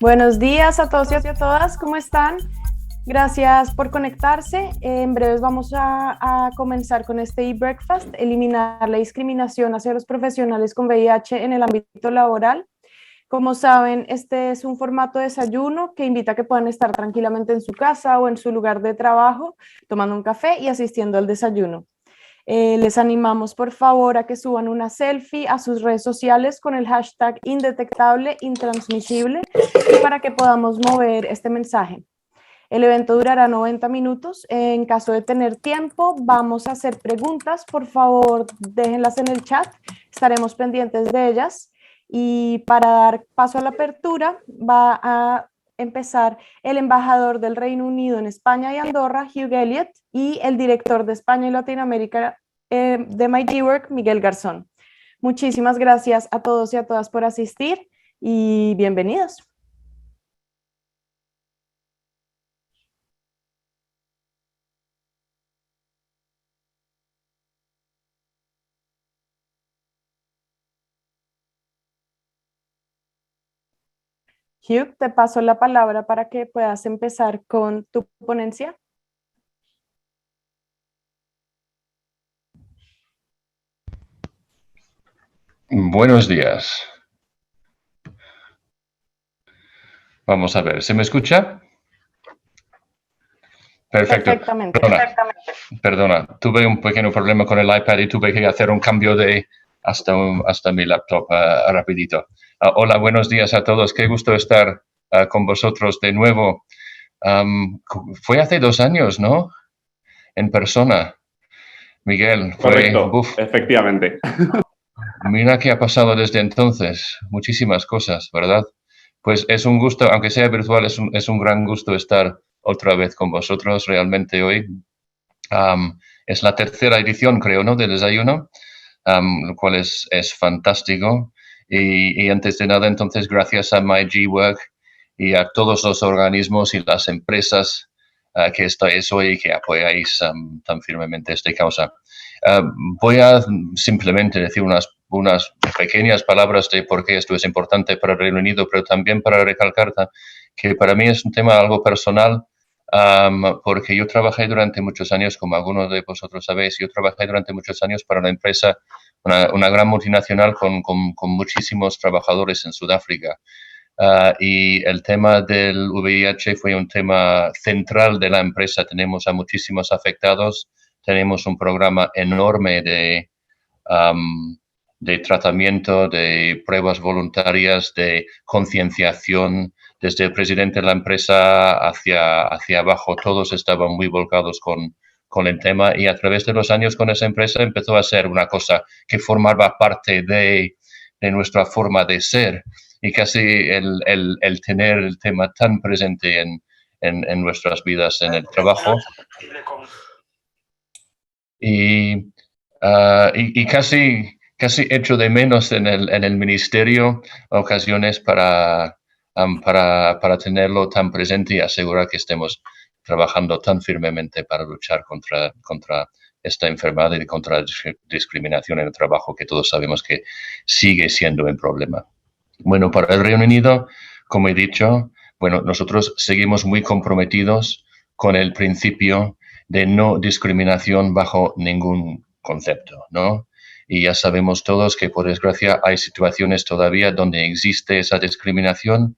Buenos días a todos y a todas, ¿cómo están? Gracias por conectarse. En breves vamos a comenzar con este e-breakfast, eliminar la discriminación hacia los profesionales con VIH en el ámbito laboral. Como saben, este es un formato de desayuno que invita a que puedan estar tranquilamente en su casa o en su lugar de trabajo, tomando un café y asistiendo al desayuno. Les animamos por favor a que suban una selfie a sus redes sociales con el hashtag indetectable, intransmisible, para que podamos mover este mensaje. El evento durará 90 minutos. En caso de tener tiempo, vamos a hacer preguntas. Por favor, déjenlas en el chat. Estaremos pendientes de ellas. Y para dar paso a la apertura, va a empezar el embajador del Reino Unido en España y Andorra, Hugh Elliott, y el director de España y Latinoamérica de MyGWork, Miguel Garzón. Muchísimas gracias a todos y a todas por asistir y bienvenidos. Hugh, te paso la palabra para que puedas empezar con tu ponencia. Buenos días. Vamos a ver, ¿se me escucha? Perfecto. Perfectamente. Perdona, tuve un pequeño problema con el iPad y tuve que hacer un cambio hasta mi laptop rapidito. Hola, buenos días a todos. Qué gusto estar con vosotros de nuevo. Fue hace 2 años, ¿no? En persona. Miguel, Correcto, efectivamente. Mira qué ha pasado desde entonces. Muchísimas cosas, ¿verdad? Pues es un gusto, aunque sea virtual, es un gran gusto estar otra vez con vosotros realmente hoy. Es la 3ª edición, creo, ¿no?, del desayuno, lo cual es fantástico. Y antes de nada, entonces, gracias a MyGWork y a todos los organismos y las empresas que estáis hoy y que apoyáis tan firmemente esta causa. Voy a simplemente decir unas pequeñas palabras de por qué esto es importante para el Reino Unido, pero también para recalcar que para mí es un tema algo personal, porque yo trabajé durante muchos años, como algunos de vosotros sabéis, yo trabajé durante muchos años para una empresa, una gran multinacional con muchísimos trabajadores en Sudáfrica. Y el tema del VIH fue un tema central de la empresa. Tenemos a muchísimos afectados, tenemos un programa enorme de tratamiento, de pruebas voluntarias, de concienciación. Desde el presidente de la empresa hacia abajo, todos estaban muy volcados con el tema, y a través de los años con esa empresa empezó a ser una cosa que formaba parte de nuestra forma de ser, y casi el tener el tema tan presente en nuestras vidas en el trabajo. Y casi echo de menos en el ministerio ocasiones para tenerlo tan presente y asegurar que estemos trabajando tan firmemente para luchar contra esta enfermedad y contra la discriminación en el trabajo, que todos sabemos que sigue siendo un problema. Bueno, para el Reino Unido, como he dicho, bueno, nosotros seguimos muy comprometidos con el principio de no discriminación bajo ningún concepto, ¿no? Y ya sabemos todos que, por desgracia, hay situaciones todavía donde existe esa discriminación,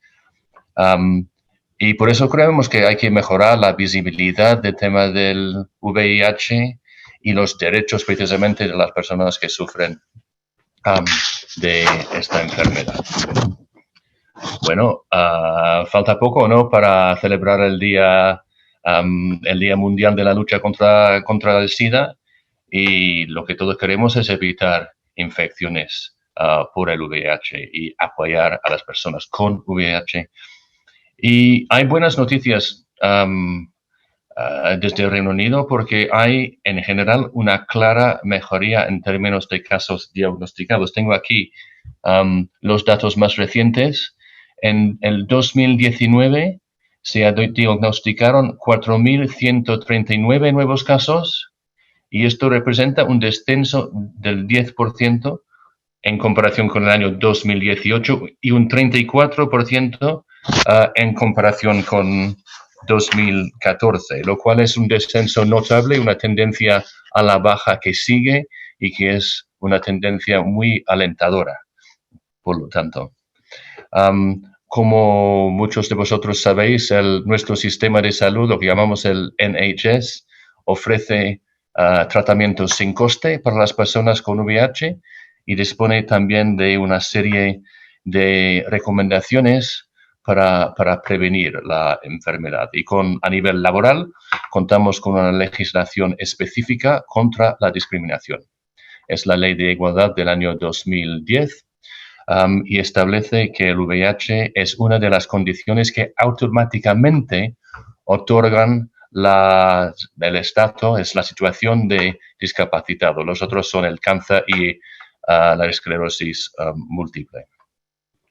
y por eso creemos que hay que mejorar la visibilidad del tema del VIH y los derechos precisamente de las personas que sufren de esta enfermedad. Bueno, falta poco, ¿no?, para celebrar el Día Mundial de la Lucha contra el SIDA, y lo que todos queremos es evitar infecciones por el VIH y apoyar a las personas con VIH. Y hay buenas noticias desde el Reino Unido, porque hay en general una clara mejoría en términos de casos diagnosticados. Tengo aquí los datos más recientes. En el 2019 se diagnosticaron 4.139 nuevos casos, y esto representa un descenso del 10% en comparación con el año 2018 y un 34% en comparación con 2014, lo cual es un descenso notable, una tendencia a la baja que sigue y que es una tendencia muy alentadora, por lo tanto. Como muchos de vosotros sabéis, nuestro sistema de salud, lo que llamamos el NHS, ofrece tratamientos sin coste para las personas con VIH y dispone también de una serie de recomendaciones para prevenir la enfermedad. Y a nivel laboral, contamos con una legislación específica contra la discriminación. Es la Ley de Igualdad del año 2010. Y establece que el VIH es una de las condiciones que automáticamente otorgan el estatus, es la situación de discapacitado. Los otros son el cáncer y la esclerosis múltiple.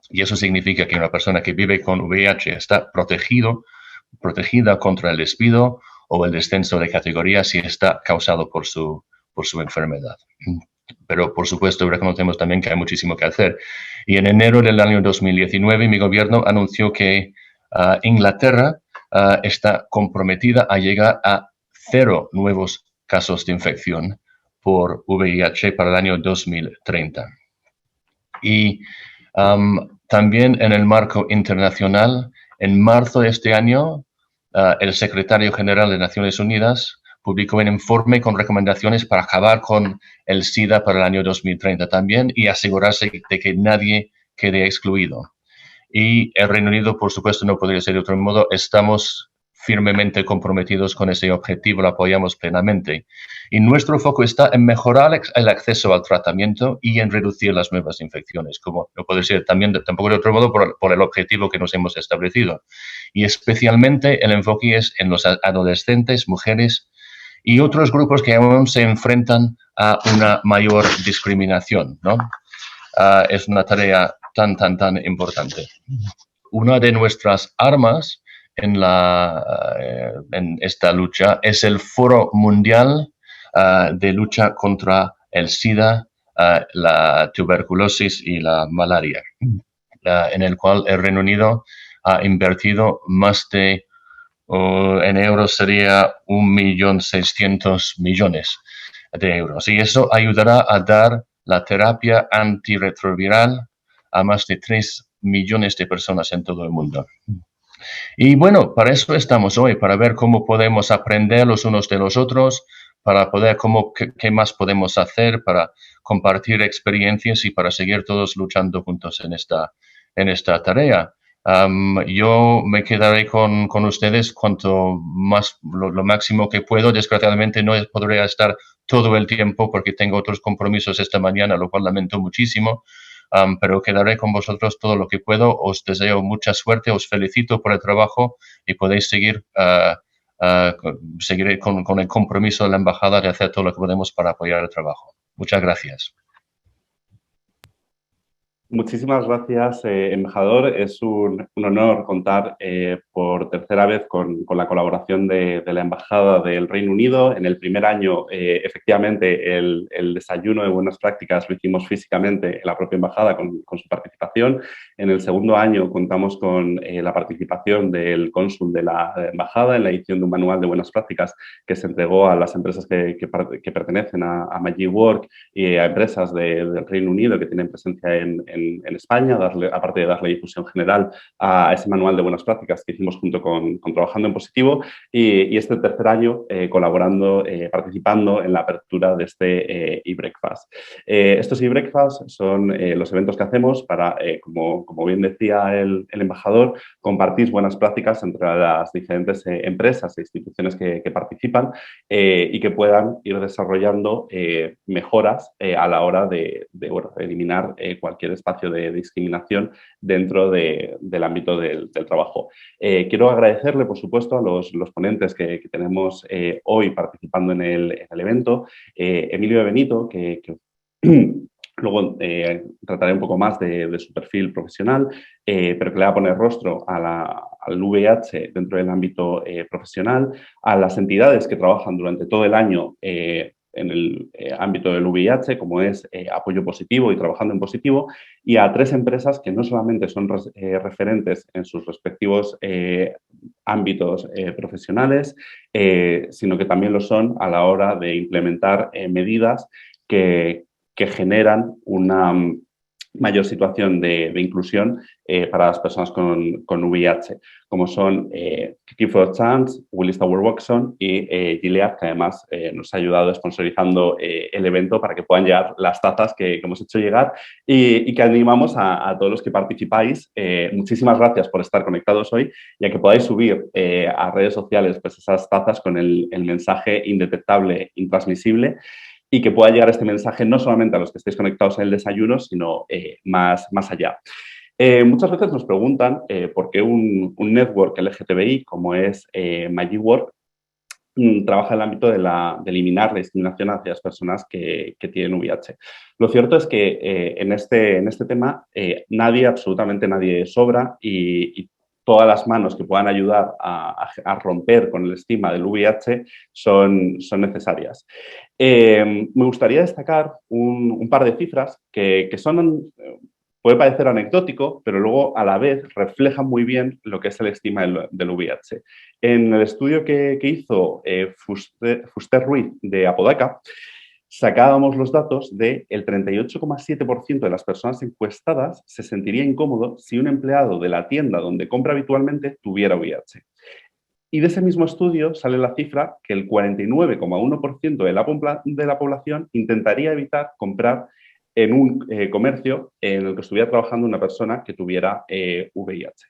Y eso significa que una persona que vive con VIH está protegida contra el despido o el descenso de categoría si está causado por su enfermedad. Pero, por supuesto, reconocemos también que hay muchísimo que hacer. Y en enero del año 2019, mi gobierno anunció que Inglaterra está comprometida a llegar a 0 nuevos casos de infección por VIH para el año 2030. Y también en el marco internacional, en marzo de este año, el secretario general de Naciones Unidas publicó un informe con recomendaciones para acabar con el SIDA para el año 2030 también y asegurarse de que nadie quede excluido. Y el Reino Unido, por supuesto, no podría ser de otro modo. Estamos firmemente comprometidos con ese objetivo, lo apoyamos plenamente. Y nuestro foco está en mejorar el acceso al tratamiento y en reducir las nuevas infecciones, como no puede ser tampoco de otro modo por el objetivo que nos hemos establecido. Y especialmente el enfoque es en los adolescentes, mujeres y otros grupos que aún se enfrentan a una mayor discriminación, ¿no? Es una tarea tan importante. Una de nuestras armas en esta lucha es el Foro Mundial de Lucha contra el SIDA, la tuberculosis y la malaria, en el cual el Reino Unido ha invertido más de en euros sería 1.600.000.000 de euros. Y eso ayudará a dar la terapia antirretroviral a más de 3 millones de personas en todo el mundo. Y bueno, para eso estamos hoy, para ver cómo podemos aprender los unos de los otros, para poder qué más podemos hacer, para compartir experiencias y para seguir todos luchando juntos en esta tarea. Yo me quedaré con ustedes cuanto más, lo máximo que puedo. Desgraciadamente no podré estar todo el tiempo porque tengo otros compromisos esta mañana, lo cual lamento muchísimo. Pero quedaré con vosotros todo lo que puedo. Os deseo mucha suerte, os felicito por el trabajo y podéis seguiré con el compromiso de la embajada de hacer todo lo que podemos para apoyar el trabajo. Muchas gracias. Muchísimas gracias, embajador. Es un honor contar por tercera vez con la colaboración de la Embajada del Reino Unido. En el primer año, efectivamente, el desayuno de buenas prácticas lo hicimos físicamente en la propia Embajada con su participación. En el segundo año contamos con la participación del cónsul de la Embajada en la edición de un manual de buenas prácticas que se entregó a las empresas que pertenecen a Magic Work y a empresas del Reino Unido que tienen presencia en España, aparte de darle difusión general a ese manual de buenas prácticas que hicimos junto con Trabajando en Positivo y este tercer año colaborando, participando en la apertura de este e-breakfast. Estos e-breakfast son los eventos que hacemos para, como bien decía el embajador, compartir buenas prácticas entre las diferentes empresas e instituciones que participan y que puedan ir desarrollando mejoras a la hora de eliminar cualquier espacio de discriminación dentro del ámbito del trabajo. Quiero agradecerle, por supuesto, a los ponentes que tenemos hoy participando en el evento. Emilio Benito, que luego trataré un poco más de su perfil profesional, pero que le va a poner rostro al VIH dentro del ámbito profesional, a las entidades que trabajan durante todo el año en el ámbito del VIH, como es Apoyo Positivo y Trabajando en Positivo, y a 3 empresas que no solamente son referentes en sus respectivos ámbitos profesionales, sino que también lo son a la hora de implementar medidas que generan una mayor situación de inclusión para las personas con VIH, como son Keep for a Chance, Willis Tower Watson y Gilead, que además nos ha ayudado sponsorizando el evento para que puedan llegar las tazas que hemos hecho llegar y que animamos a todos los que participáis. Muchísimas gracias por estar conectados hoy y a que podáis subir a redes sociales pues, esas tazas con el mensaje indetectable, intransmisible, y que pueda llegar este mensaje no solamente a los que estéis conectados en el desayuno, sino más allá. Muchas veces nos preguntan por qué un network LGTBI como es MagiWork trabaja en el ámbito de eliminar la discriminación hacia las personas que tienen VIH. Lo cierto es que en este tema nadie, absolutamente nadie sobra y todas las manos que puedan ayudar a romper con el estigma del VIH son necesarias. Me gustaría destacar un par de cifras que son, puede parecer anecdótico, pero luego a la vez reflejan muy bien lo que es el estigma del VIH. En el estudio que hizo Fuster Ruiz de Apodaca, sacábamos los datos de el 38,7% de las personas encuestadas se sentiría incómodo si un empleado de la tienda donde compra habitualmente tuviera VIH. Y de ese mismo estudio sale la cifra que el 49,1% de la población intentaría evitar comprar en un comercio en el que estuviera trabajando una persona que tuviera VIH.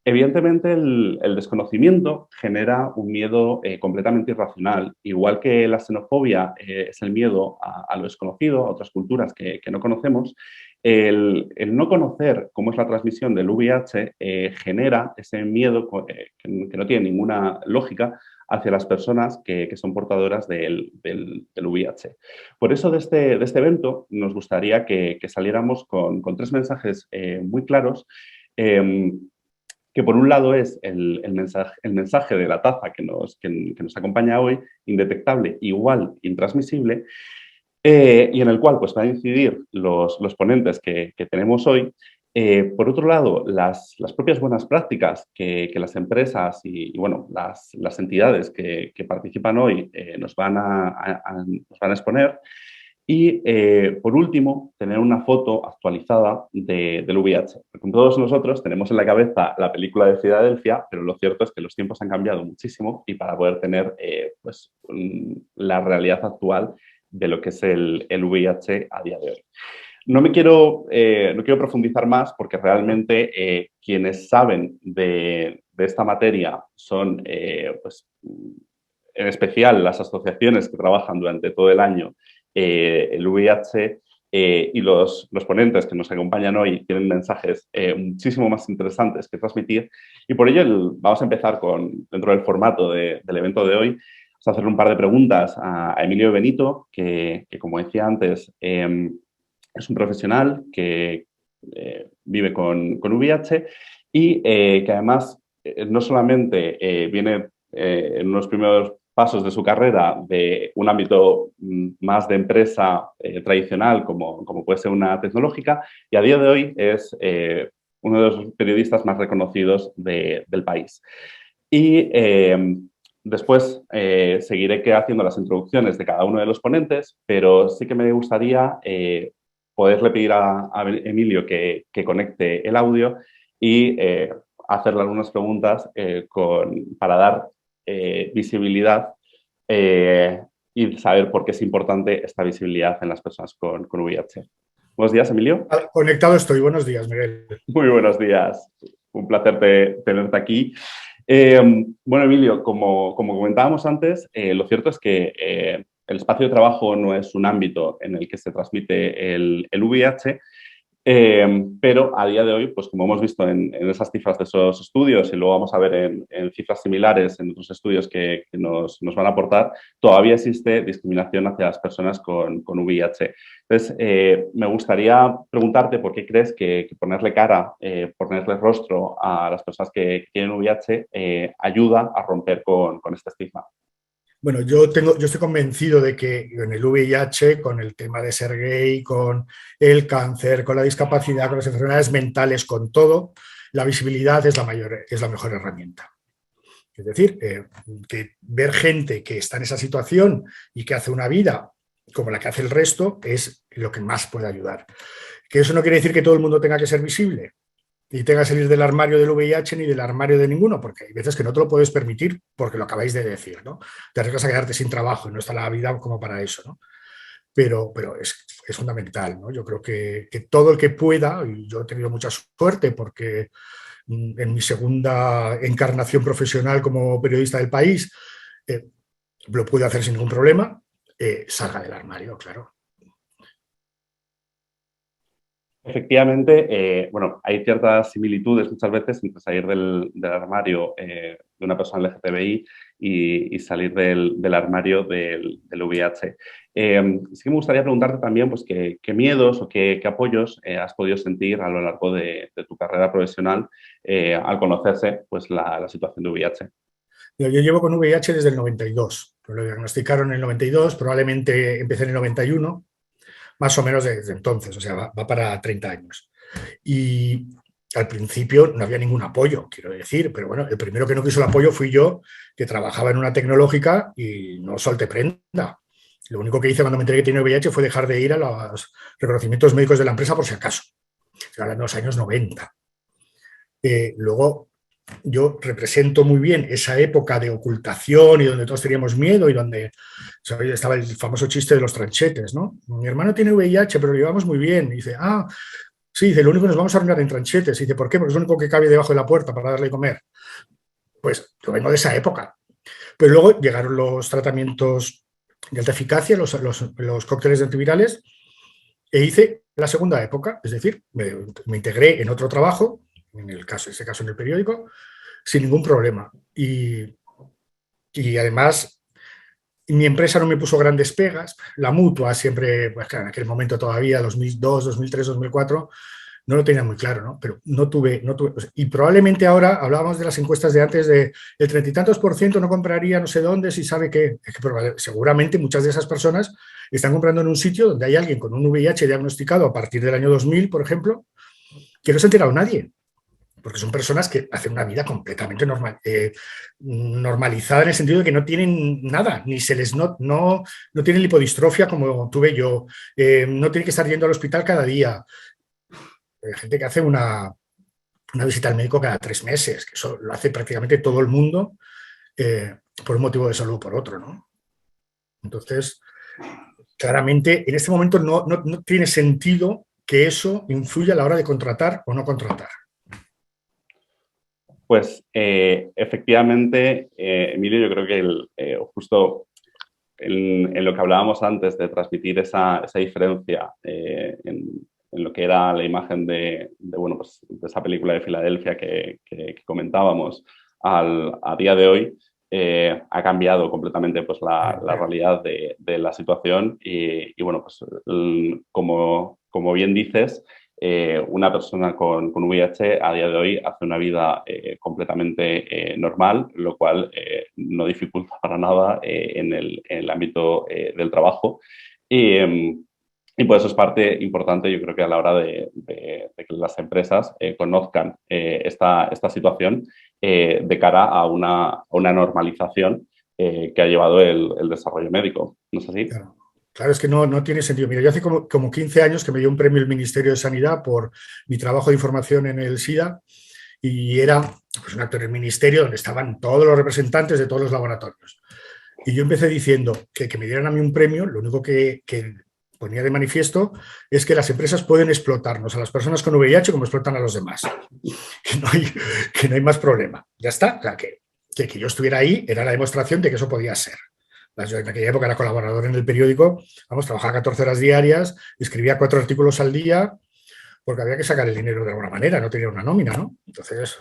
Evidentemente, el desconocimiento genera un miedo completamente irracional. Igual que la xenofobia es el miedo a lo desconocido, a otras culturas que no conocemos, el no conocer cómo es la transmisión del VIH genera ese miedo que no tiene ninguna lógica hacia las personas que son portadoras del VIH. Por eso, de este evento, nos gustaría que saliéramos con 3 mensajes muy claros, que por un lado es el mensaje de la taza que nos acompaña hoy, indetectable, igual, intransmisible, y en el cual pues, van a incidir los ponentes que tenemos hoy. Por otro lado, las propias buenas prácticas que las empresas y bueno, las entidades que participan hoy nos van a exponer. Y, por último, tener una foto actualizada del VIH. Porque todos nosotros tenemos en la cabeza la película de Filadelfia, pero lo cierto es que los tiempos han cambiado muchísimo y para poder tener pues, la realidad actual de lo que es el VIH a día de hoy. No quiero profundizar más porque realmente quienes saben de esta materia son, pues, en especial, las asociaciones que trabajan durante todo el año el VIH y los ponentes que nos acompañan hoy tienen mensajes muchísimo más interesantes que transmitir y por ello vamos a empezar dentro del formato del evento de hoy, vamos a hacer un par de preguntas a Emilio Benito, que como decía antes, es un profesional que vive con VIH y que además no solamente viene en unos primeros pasos de su carrera de un ámbito más de empresa tradicional como puede ser una tecnológica y a día de hoy es uno de los periodistas más reconocidos del país. Y después seguiré haciendo las introducciones de cada uno de los ponentes, pero sí que me gustaría poderle pedir a Emilio que conecte el audio y hacerle algunas preguntas para dar visibilidad y saber por qué es importante esta visibilidad en las personas con VIH. Buenos días, Emilio. Conectado estoy. Buenos días, Miguel. Muy buenos días. Un placer tenerte aquí. Bueno, Emilio, como comentábamos antes, lo cierto es que el espacio de trabajo no es un ámbito en el que se transmite el VIH, pero a día de hoy, pues como hemos visto en esas cifras de esos estudios y luego vamos a ver en cifras similares en otros estudios que nos van a aportar, todavía existe discriminación hacia las personas con VIH. Entonces, me gustaría preguntarte por qué crees que ponerle cara, ponerle rostro a las personas que tienen VIH ayuda a romper con este estigma. Bueno, yo estoy convencido de que en el VIH, con el tema de ser gay, con el cáncer, con la discapacidad, con las enfermedades mentales, con todo, la visibilidad es la mejor herramienta. Es decir, que ver gente que está en esa situación y que hace una vida como la que hace el resto es lo que más puede ayudar. Que eso no quiere decir que todo el mundo tenga que ser visible y tenga que salir del armario del VIH ni del armario de ninguno, porque hay veces que no te lo puedes permitir porque lo acabáis de decir, ¿no? Te arriesgas a quedarte sin trabajo y no está la vida como para eso, ¿no? Pero es fundamental, ¿no? Yo creo que todo el que pueda, y yo he tenido mucha suerte porque en mi segunda encarnación profesional como periodista del país, lo pude hacer sin ningún problema, salga del armario, claro. Efectivamente, bueno, hay ciertas similitudes muchas veces entre salir del armario de una persona LGTBI y salir del armario del VIH. Sí que me gustaría preguntarte también pues, qué miedos o qué apoyos has podido sentir a lo largo de tu carrera profesional al conocerse pues, la situación de VIH. Yo llevo con VIH desde el 92. Lo diagnosticaron en el 92, probablemente empecé en el 91. Más o menos desde entonces, o sea, va para 30 años. Y al principio no había ningún apoyo, quiero decir, pero bueno, el primero que no quiso el apoyo fui yo, que trabajaba en una tecnológica y no solté prenda. Lo único que hice cuando me enteré que tenía VIH fue dejar de ir a los reconocimientos médicos de la empresa por si acaso. Eran los años 90. Luego, yo represento muy bien esa época de ocultación y donde todos teníamos miedo y donde, ¿sabes? Estaba el famoso chiste de los tranchetes, ¿no? Mi hermano tiene VIH, pero lo llevamos muy bien. Y dice, sí, dice, lo único que nos vamos a arruinar en tranchetes. Y dice, ¿por qué? Porque es lo único que cabe debajo de la puerta para darle de comer. Pues yo vengo de esa época. Pero luego llegaron los tratamientos de alta eficacia, los cócteles antivirales, e hice la segunda época, es decir, me integré en otro trabajo, en este caso en el periódico, sin ningún problema. Y además, mi empresa no me puso grandes pegas. La Mutua siempre, pues claro, en aquel momento todavía, 2002, 2003, 2004, no lo tenía muy claro, ¿no? Pero no tuve. Y probablemente ahora, hablábamos de las encuestas de antes, de el 30 y tantos % no compraría no sé dónde, si sabe qué. Es que seguramente muchas de esas personas están comprando en un sitio donde hay alguien con un VIH diagnosticado a partir del año 2000, por ejemplo, que no se ha enterado nadie. Porque son personas que hacen una vida completamente normalizada en el sentido de que no tienen nada, ni se les no tienen lipodistrofia como tuve yo, no tienen que estar yendo al hospital cada día. Hay gente que hace una visita al médico cada 3 meses, que eso lo hace prácticamente todo el mundo por un motivo de salud o por otro, ¿no? Entonces, claramente, en este momento no tiene sentido que eso influya a la hora de contratar o no contratar. Pues efectivamente, Emilio, yo creo que justo en lo que hablábamos antes de transmitir esa diferencia en lo que era la imagen de esa película de Filadelfia que comentábamos a día de hoy, ha cambiado completamente pues, la realidad de la situación y bueno, pues como bien dices, una persona con VIH a día de hoy hace una vida completamente normal, lo cual no dificulta para nada en el ámbito del trabajo. Y por eso es parte importante, yo creo que a la hora de que las empresas conozcan esta situación de cara a una normalización que ha llevado el desarrollo médico. ¿No es así? Claro, es que no tiene sentido. Mira, yo hace como 15 años que me dio un premio el Ministerio de Sanidad por mi trabajo de información en el SIDA y era pues, un acto en el ministerio donde estaban todos los representantes de todos los laboratorios. Y yo empecé diciendo que me dieran a mí un premio, lo único que ponía de manifiesto es que las empresas pueden explotarnos a las personas con VIH como explotan a los demás. Que no hay más problema. Ya está. O sea, que yo estuviera ahí era la demostración de que eso podía ser. Yo en aquella época era colaborador en el periódico, trabajaba 14 horas diarias, escribía 4 artículos al día, porque había que sacar el dinero de alguna manera, no tenía una nómina, ¿no? Entonces,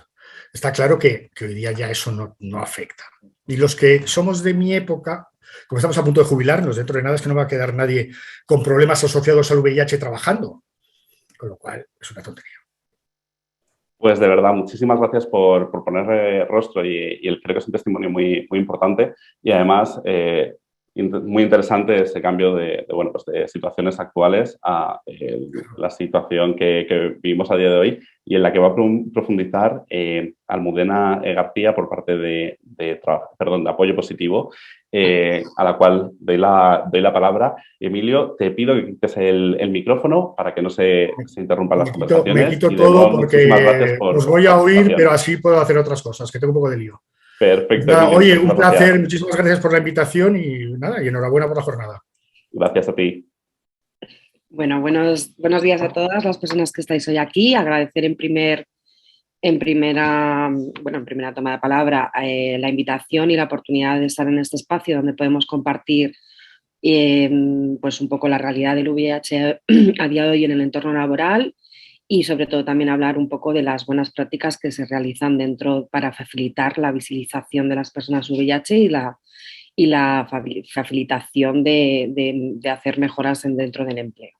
está claro que hoy día ya eso no afecta. Y los que somos de mi época, como estamos a punto de jubilarnos, dentro de nada es que no va a quedar nadie con problemas asociados al VIH trabajando, con lo cual es una tontería. Pues de verdad, muchísimas gracias por poner rostro y creo que es un testimonio muy, muy importante y además muy interesante ese cambio bueno, pues de situaciones actuales a la situación que vivimos a día de hoy y en la que va a profundizar Almudena García por parte de Apoyo Positivo, a la cual doy la palabra. Emilio, te pido que quites el micrófono para que no se interrumpan las conversaciones. Me quito y todo muchísimas gracias porque os por voy a oír, participación. pero así puedo hacer otras cosas, que tengo un poco de lío. Perfecto, Nada, Emilio, oye, un muchísimas placer, gracias. muchísimas gracias por la invitación y nada, y enhorabuena por la jornada. Gracias a ti. Bueno, buenos días a todas las personas que estáis hoy aquí. Agradecer en primera toma de palabra la invitación y la oportunidad de estar en este espacio donde podemos compartir pues un poco la realidad del VIH a día de hoy en el entorno laboral y sobre todo también hablar un poco de las buenas prácticas que se realizan dentro para facilitar la visibilización de las personas VIH y la facilitación de hacer mejoras dentro del empleo.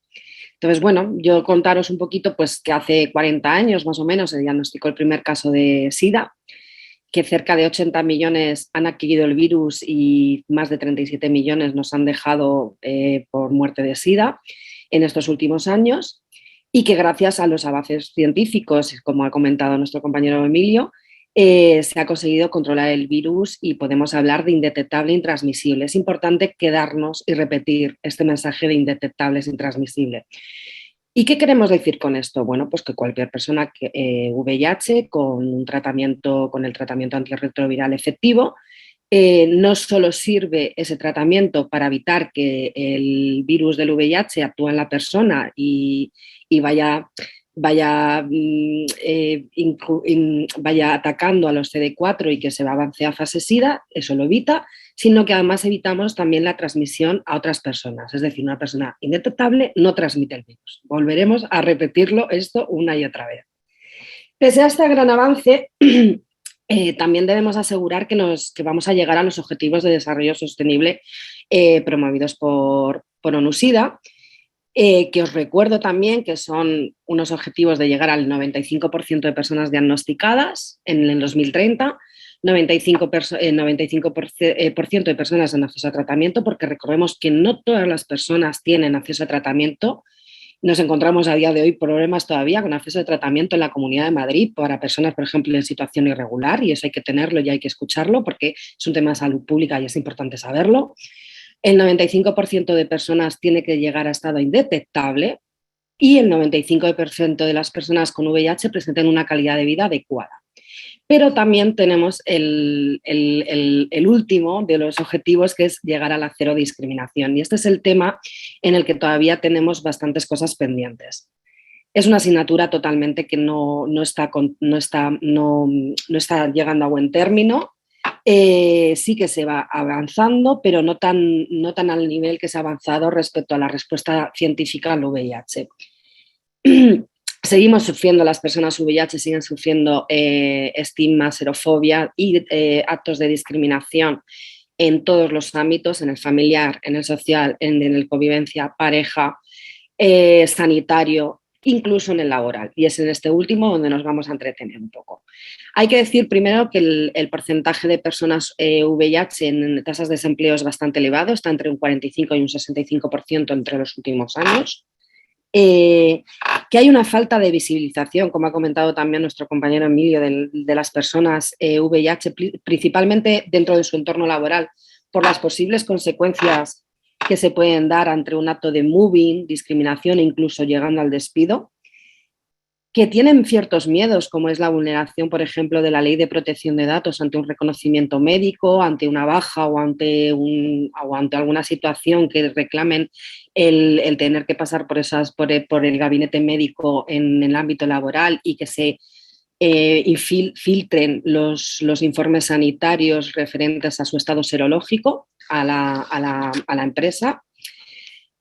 Entonces, bueno, yo contaros un poquito pues que hace 40 años más o menos se diagnosticó el primer caso de SIDA, que cerca de 80 millones han adquirido el virus y más de 37 millones nos han dejado por muerte de SIDA en estos últimos años y que gracias a los avances científicos, como ha comentado nuestro compañero Emilio, se ha conseguido controlar el virus y podemos hablar de indetectable e intransmisible. Es importante quedarnos y repetir este mensaje de indetectable e intransmisible. ¿Y qué queremos decir con esto? Bueno, pues que cualquier persona que VIH con el tratamiento antirretroviral efectivo, no solo sirve ese tratamiento para evitar que el virus del VIH actúe en la persona y vaya atacando a los CD4 y que se avance a fase SIDA, eso lo evita, sino que además evitamos también la transmisión a otras personas. Es decir, una persona indetectable no transmite el virus. Volveremos a repetirlo esto una y otra vez. Pese a este gran avance, también debemos asegurar que vamos a llegar a los objetivos de desarrollo sostenible promovidos por ONU-SIDA, que os recuerdo también que son unos objetivos de llegar al 95% de personas diagnosticadas en el 2030, 95% de personas en acceso a tratamiento, porque recordemos que no todas las personas tienen acceso a tratamiento. Nos encontramos a día de hoy problemas todavía con acceso a tratamiento en la Comunidad de Madrid para personas, por ejemplo, en situación irregular, y eso hay que tenerlo y hay que escucharlo porque es un tema de salud pública y es importante saberlo. El 95% de personas tiene que llegar a estado indetectable y el 95% de las personas con VIH presentan una calidad de vida adecuada. Pero también tenemos el último de los objetivos, que es llegar a la cero discriminación. Y este es el tema en el que todavía tenemos bastantes cosas pendientes. Es una asignatura totalmente que no está llegando a buen término. Sí que se va avanzando, pero no tan al nivel que se ha avanzado respecto a la respuesta científica al VIH. Seguimos sufriendo, las personas VIH siguen sufriendo estigma, xerofobia y actos de discriminación en todos los ámbitos, en el familiar, en el social, en el convivencia, pareja, sanitario, incluso en el laboral. Y es en este último donde nos vamos a entretener un poco. Hay que decir primero que el porcentaje de personas VIH en tasas de desempleo es bastante elevado, está entre un 45 y un 65% entre los últimos años. Que hay una falta de visibilización, como ha comentado también nuestro compañero Emilio, de las personas VIH, principalmente dentro de su entorno laboral, por las posibles consecuencias que se pueden dar ante un acto de mobbing, discriminación e incluso llegando al despido, que tienen ciertos miedos, como es la vulneración, por ejemplo, de la ley de protección de datos ante un reconocimiento médico, ante una baja o ante alguna situación que reclamen el tener que pasar por el gabinete médico en el ámbito laboral y que se filtren los informes sanitarios referentes a su estado serológico a la empresa.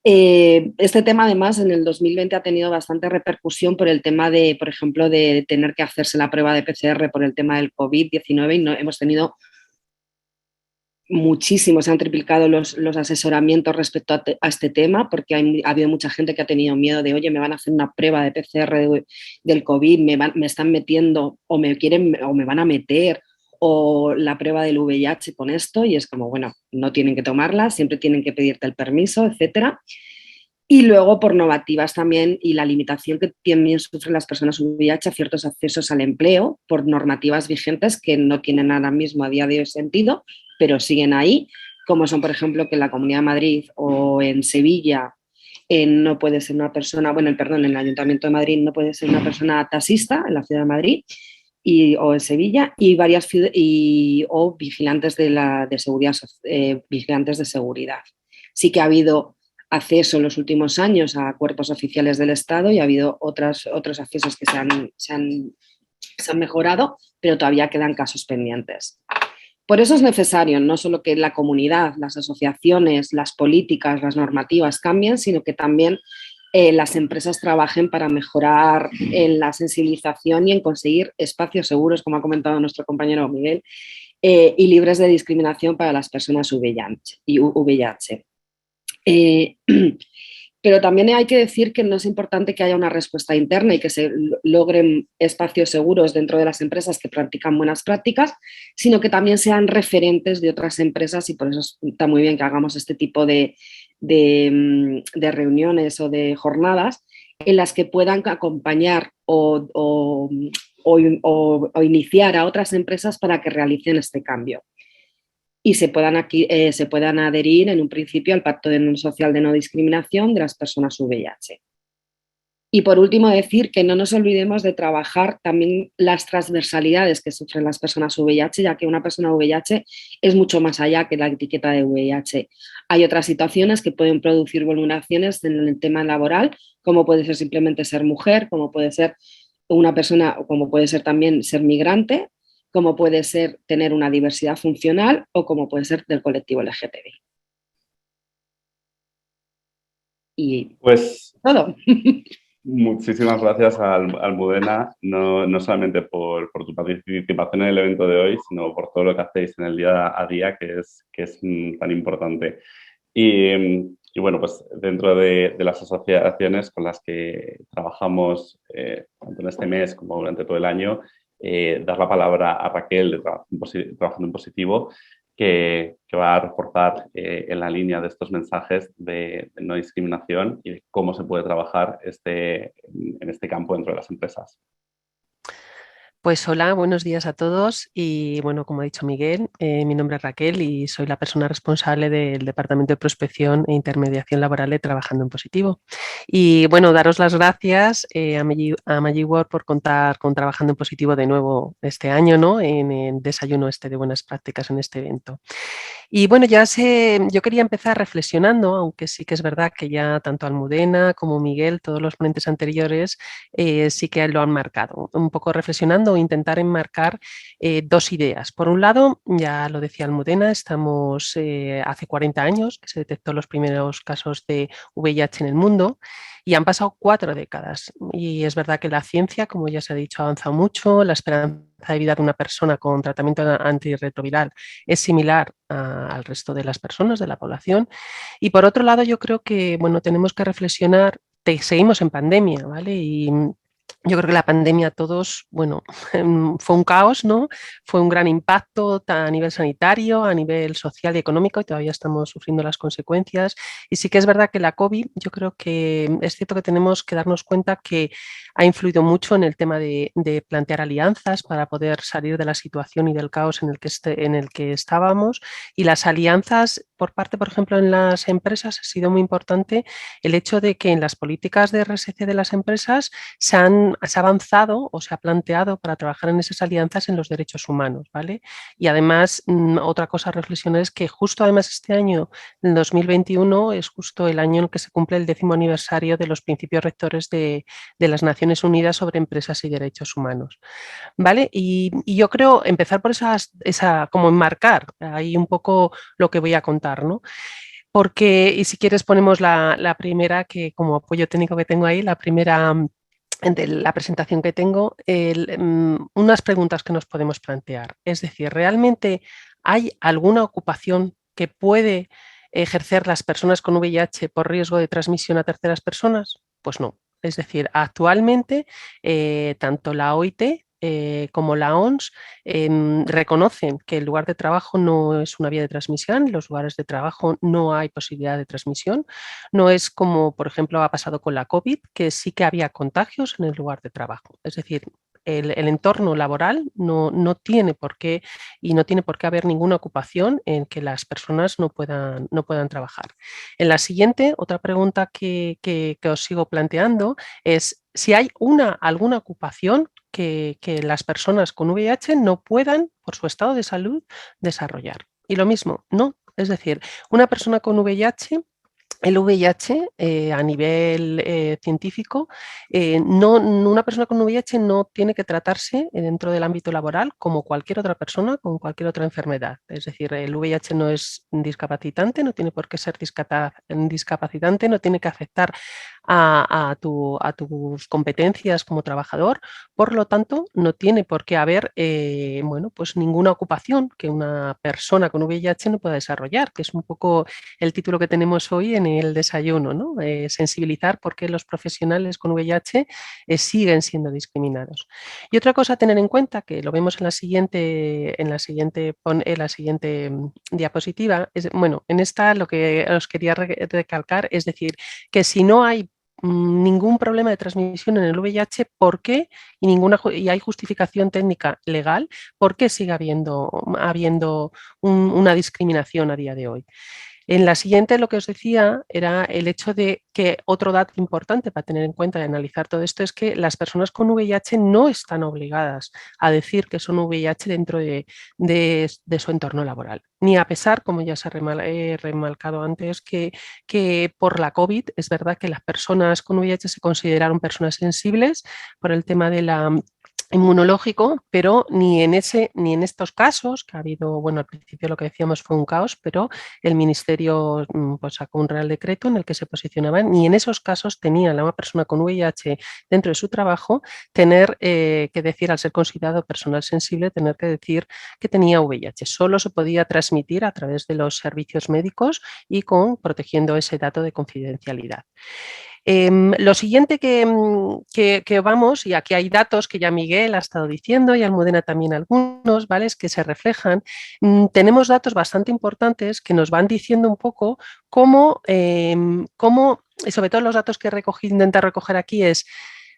Este tema además en el 2020 ha tenido bastante repercusión por el tema de, por ejemplo, de tener que hacerse la prueba de PCR por el tema del COVID-19 y hemos tenido muchísimo, se han triplicado los asesoramientos respecto a este tema, porque ha habido mucha gente que ha tenido miedo de, oye, me van a hacer una prueba de PCR del COVID, me están metiendo o me van a meter, o la prueba del VIH con esto, y es como, bueno, no tienen que tomarla, siempre tienen que pedirte el permiso, etcétera. Y luego por normativas también y la limitación que también sufren las personas VIH a ciertos accesos al empleo por normativas vigentes que no tienen ahora mismo a día de hoy sentido, pero siguen ahí, como son, por ejemplo, que en la Comunidad de Madrid o en Sevilla no puede ser una persona, bueno, en el Ayuntamiento de Madrid no puede ser una persona taxista en la Ciudad de Madrid o en Sevilla, y varias o vigilantes de seguridad, vigilantes de seguridad. Sí que ha habido acceso en los últimos años a cuerpos oficiales del Estado y ha habido otros accesos que se han mejorado, pero todavía quedan casos pendientes. Por eso es necesario no solo que la comunidad, las asociaciones, las políticas, las normativas cambien, sino que también las empresas trabajen para mejorar en la sensibilización y en conseguir espacios seguros, como ha comentado nuestro compañero Miguel, y libres de discriminación para las personas VIH. Pero también hay que decir que no es importante que haya una respuesta interna y que se logren espacios seguros dentro de las empresas que practican buenas prácticas, sino que también sean referentes de otras empresas, y por eso está muy bien que hagamos este tipo de reuniones o de jornadas en las que puedan acompañar o iniciar a otras empresas para que realicen este cambio y se puedan adherir en un principio al Pacto Social de No Discriminación de las personas VIH. Y por último, decir que no nos olvidemos de trabajar también las transversalidades que sufren las personas VIH, ya que una persona VIH es mucho más allá que la etiqueta de VIH. Hay otras situaciones que pueden producir vulneraciones en el tema laboral, como puede ser simplemente ser mujer, como puede ser una persona, como puede ser también ser migrante, como puede ser tener una diversidad funcional o como puede ser del colectivo LGTBI. Y pues todo. Muchísimas gracias a Almudena, no solamente por tu participación en el evento de hoy, sino por todo lo que hacéis en el día a día, que es tan importante. Y bueno, pues dentro de las asociaciones con las que trabajamos tanto en este mes como durante todo el año, dar la palabra a Raquel de Trabajando en Positivo, que va a reforzar en la línea de estos mensajes de no discriminación y de cómo se puede trabajar en este campo dentro de las empresas. Pues hola, buenos días a todos y bueno, como ha dicho Miguel, mi nombre es Raquel y soy la persona responsable del Departamento de Prospección e Intermediación Laboral de Trabajando en Positivo. Y bueno, daros las gracias a MagiWork por contar con Trabajando en Positivo de nuevo este año, ¿no? En el desayuno de buenas prácticas en este evento. Y bueno, yo quería empezar reflexionando, aunque sí que es verdad que ya tanto Almudena como Miguel, todos los ponentes anteriores, sí que lo han marcado. Un poco reflexionando, intentar enmarcar dos ideas. Por un lado, ya lo decía Almudena, estamos hace 40 años que se detectó los primeros casos de VIH en el mundo y han pasado 4 décadas. Y es verdad que la ciencia, como ya se ha dicho, ha avanzado mucho. La esperanza de vida de una persona con tratamiento antirretroviral es similar al resto de las personas de la población. Y por otro lado, yo creo que bueno, tenemos que reflexionar, seguimos en pandemia, ¿vale? Y yo creo que la pandemia a todos, bueno, fue un caos, ¿no? Fue un gran impacto a nivel sanitario, a nivel social y económico, y todavía estamos sufriendo las consecuencias. Y sí que es verdad que la COVID, yo creo que es cierto que tenemos que darnos cuenta que ha influido mucho en el tema de plantear alianzas para poder salir de la situación y del caos en el que estábamos. Y las alianzas por parte, por ejemplo, en las empresas ha sido muy importante el hecho de que en las políticas de RSC de las empresas se ha avanzado o se ha planteado para trabajar en esas alianzas en los derechos humanos, ¿vale? Y además, otra cosa a reflexionar es que justo además este año, el 2021, es justo el año en el que se cumple el 10º aniversario de los principios rectores de las Naciones Unidas sobre empresas y derechos humanos, ¿vale? Y yo creo empezar por como enmarcar ahí un poco lo que voy a contar, ¿no? Porque, y si quieres ponemos la primera, que como apoyo técnico que tengo ahí, la primera de la presentación que tengo, unas preguntas que nos podemos plantear. Es decir, ¿realmente ¿Hay alguna ocupación que puede ejercer las personas con VIH por riesgo de transmisión a terceras personas? Pues no. Es decir, actualmente tanto la OIT como la OMS reconocen que el lugar de trabajo no es una vía de transmisión, en los lugares de trabajo no hay posibilidad de transmisión, no es como, por ejemplo, ha pasado con la COVID, que sí que había contagios en el lugar de trabajo. Es decir, el entorno laboral no tiene por qué y no tiene por qué haber ninguna ocupación en que las personas no puedan trabajar. En la siguiente, otra pregunta que os sigo planteando es si hay alguna ocupación que las personas con VIH no puedan, por su estado de salud, desarrollar. Y lo mismo, no. Es decir, una persona con VIH, el VIH a nivel científico, una persona con VIH no tiene que tratarse dentro del ámbito laboral como cualquier otra persona con cualquier otra enfermedad. Es decir, el VIH no es discapacitante, no tiene por qué ser discapacitante, no tiene que afectar a tus competencias como trabajador, por lo tanto, no tiene por qué haber pues ninguna ocupación que una persona con VIH no pueda desarrollar, que es un poco el título que tenemos hoy en el desayuno, ¿no? Sensibilizar por qué los profesionales con VIH siguen siendo discriminados. Y otra cosa a tener en cuenta, que lo vemos en la siguiente diapositiva, es, bueno, en esta lo que os quería recalcar es decir, que si no hay ningún problema de transmisión en el VIH, ¿por qué? Y hay justificación técnica legal, ¿por qué sigue habiendo una discriminación a día de hoy? En la siguiente lo que os decía era el hecho de que otro dato importante para tener en cuenta y analizar todo esto es que las personas con VIH no están obligadas a decir que son VIH dentro de su entorno laboral. Ni a pesar, como ya se ha remarcado antes, que por la COVID es verdad que las personas con VIH se consideraron personas sensibles por el tema de la inmunológico, pero ni en estos casos, que ha habido, bueno, al principio lo que decíamos fue un caos, pero el Ministerio pues, sacó un real decreto en el que se posicionaban, ni en esos casos tenía la persona con VIH dentro de su trabajo tener que decir, al ser considerado personal sensible, tener que decir que tenía VIH. Solo se podía transmitir a través de los servicios médicos y protegiendo ese dato de confidencialidad. Lo siguiente que vamos, y aquí hay datos que ya Miguel ha estado diciendo y Almudena también algunos, ¿vale? Es que se reflejan. Tenemos datos bastante importantes que nos van diciendo un poco cómo y sobre todo los datos que intentar recoger aquí es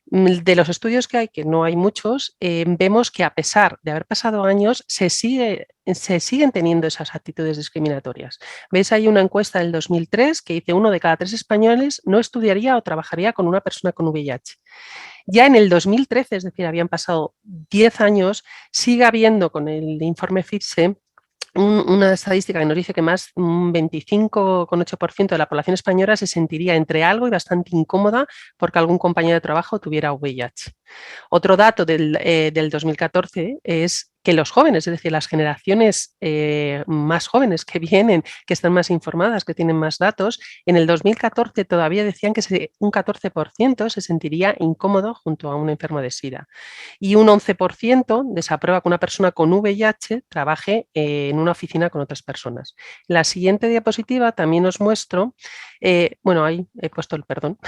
de los estudios que hay, que no hay muchos, vemos que a pesar de haber pasado años, se siguen teniendo esas actitudes discriminatorias. ¿Veis? Hay una encuesta del 2003 que dice 1 de cada 3 españoles no estudiaría o trabajaría con una persona con VIH. Ya en el 2013, es decir, habían pasado 10 años, sigue habiendo con el informe FIPSE una estadística que nos dice que más un 25,8% de la población española se sentiría entre algo y bastante incómoda porque algún compañero de trabajo tuviera VIH. Otro dato del 2014 es que los jóvenes, es decir, las generaciones más jóvenes que vienen, que están más informadas, que tienen más datos, en el 2014 todavía decían que un 14% se sentiría incómodo junto a un enfermo de SIDA y un 11% desaprueba que una persona con VIH trabaje en una oficina con otras personas. La siguiente diapositiva también os muestro, bueno, ahí he puesto el perdón,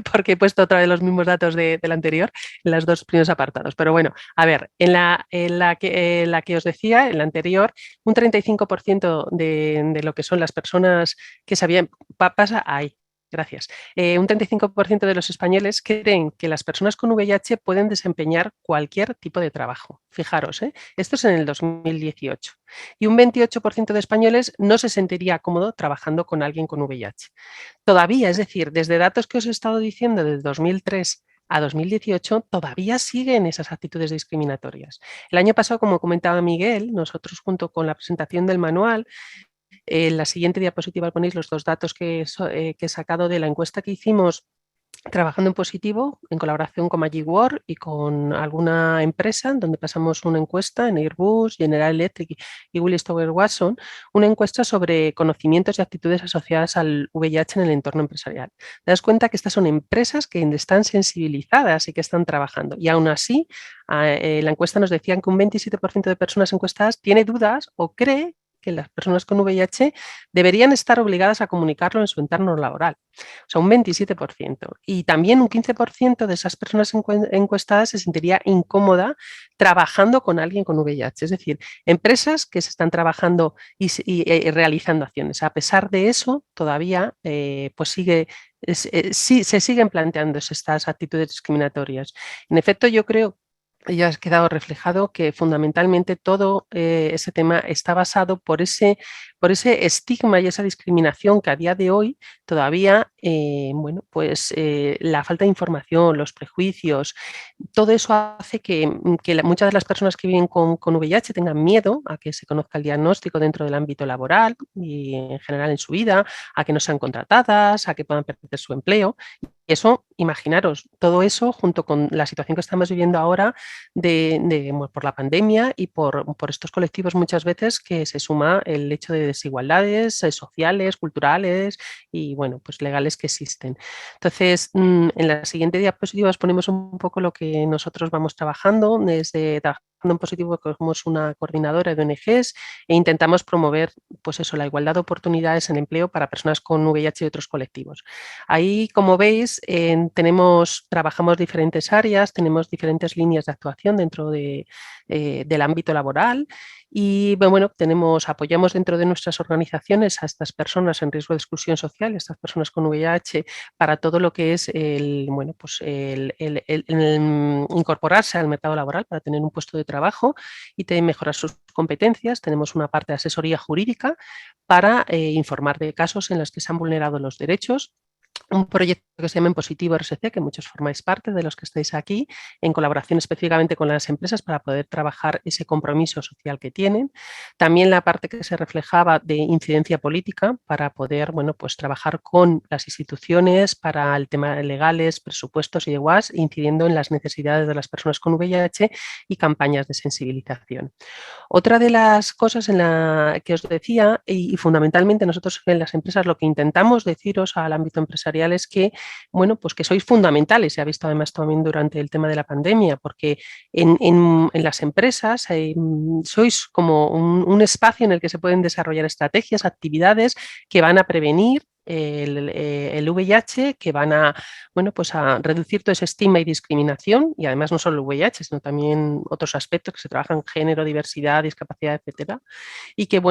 porque he puesto otra vez los mismos datos del anterior en los dos primeros apartados. Pero bueno, a ver, en la que os decía, en la anterior, un 35% de lo que son las personas que sabían, pasa ahí. Gracias. Un 35% de los españoles creen que las personas con VIH pueden desempeñar cualquier tipo de trabajo. Fijaros, esto es en el 2018. Y un 28% de españoles no se sentiría cómodo trabajando con alguien con VIH. Todavía, es decir, desde datos que os he estado diciendo desde 2003 a 2018, todavía siguen esas actitudes discriminatorias. El año pasado, como comentaba Miguel, nosotros junto con la presentación del manual, en la siguiente diapositiva ponéis los dos datos que he sacado de la encuesta que hicimos trabajando en positivo en colaboración con Magic World y con alguna empresa, donde pasamos una encuesta en Airbus, General Electric y Willis Towers Watson, una encuesta sobre conocimientos y actitudes asociadas al VIH en el entorno empresarial. Te das cuenta que estas son empresas que están sensibilizadas y que están trabajando, y aún así la encuesta nos decía que un 27% de personas encuestadas tiene dudas o cree que las personas con VIH deberían estar obligadas a comunicarlo en su entorno laboral. O sea, un 27%. Y también un 15% de esas personas encuestadas se sentiría incómoda trabajando con alguien con VIH. Es decir, empresas que se están trabajando y realizando acciones. A pesar de eso, todavía pues sí, se siguen planteando estas actitudes discriminatorias. En efecto, yo creo ya ha quedado reflejado que fundamentalmente todo ese tema está basado por ese estigma y esa discriminación que a día de hoy todavía, la falta de información, los prejuicios, todo eso hace que muchas de las personas que viven con VIH tengan miedo a que se conozca el diagnóstico dentro del ámbito laboral y en general en su vida, a que no sean contratadas, a que puedan perder su empleo. Eso, imaginaros, todo eso junto con la situación que estamos viviendo ahora por la pandemia y por estos colectivos muchas veces, que se suma el hecho de desigualdades sociales, culturales y pues legales que existen. Entonces, en la siguiente diapositiva os ponemos un poco lo que nosotros vamos trabajando desde Trabajando en Positivo, que somos una coordinadora de ONGs e intentamos promover la igualdad de oportunidades en empleo para personas con VIH y otros colectivos. Ahí, como veis, trabajamos diferentes áreas, tenemos diferentes líneas de actuación dentro del ámbito laboral y apoyamos dentro de nuestras organizaciones a estas personas en riesgo de exclusión social, estas personas con VIH, para todo lo que es el incorporarse al mercado laboral, para tener un puesto de trabajo y mejorar sus competencias. Tenemos una parte de asesoría jurídica para informar de casos en los que se han vulnerado los derechos. Un proyecto que se llama En Positivo RSC, que muchos formáis parte de los que estáis aquí, en colaboración específicamente con las empresas para poder trabajar ese compromiso social que tienen. También la parte que se reflejaba de incidencia política para poder trabajar con las instituciones para el tema de legales, presupuestos y demás, incidiendo en las necesidades de las personas con VIH y campañas de sensibilización. Otra de las cosas en la que os decía, y fundamentalmente nosotros en las empresas lo que intentamos deciros al ámbito empresarial es que, que sois fundamentales. Se ha visto además también durante el tema de la pandemia, porque en las empresas sois como un espacio en el que se pueden desarrollar estrategias, actividades que van a prevenir el VIH, que van a reducir todo ese estigma y discriminación, y además no solo el VIH, sino también otros aspectos que se trabajan: género, diversidad, discapacidad, etcétera, y que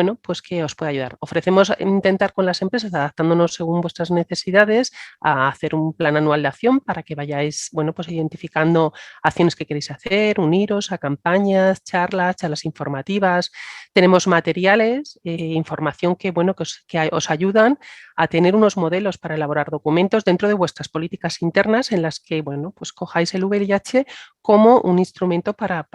que os puede ayudar. Ofrecemos intentar con las empresas, adaptándonos según vuestras necesidades, a hacer un plan anual de acción para que vayáis identificando acciones que queréis hacer, uniros a campañas, charlas informativas. Tenemos materiales, información que os ayudan a tener unos modelos para elaborar documentos dentro de vuestras políticas internas, en las que cojáis el VIH como un instrumento para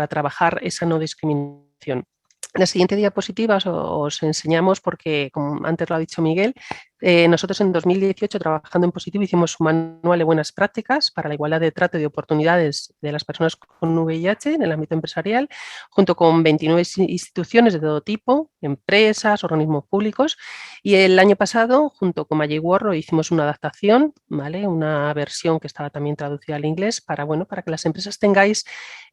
trabajar esa no discriminación. En la siguiente diapositiva os enseñamos, porque como antes lo ha dicho Miguel, nosotros en 2018, trabajando en Positivo, hicimos un manual de buenas prácticas para la igualdad de trato y de oportunidades de las personas con VIH en el ámbito empresarial, junto con 29 instituciones de todo tipo, empresas, organismos públicos, y el año pasado, junto con Magic World, hicimos una adaptación, ¿vale? Una versión que estaba también traducida al inglés para que las empresas tengáis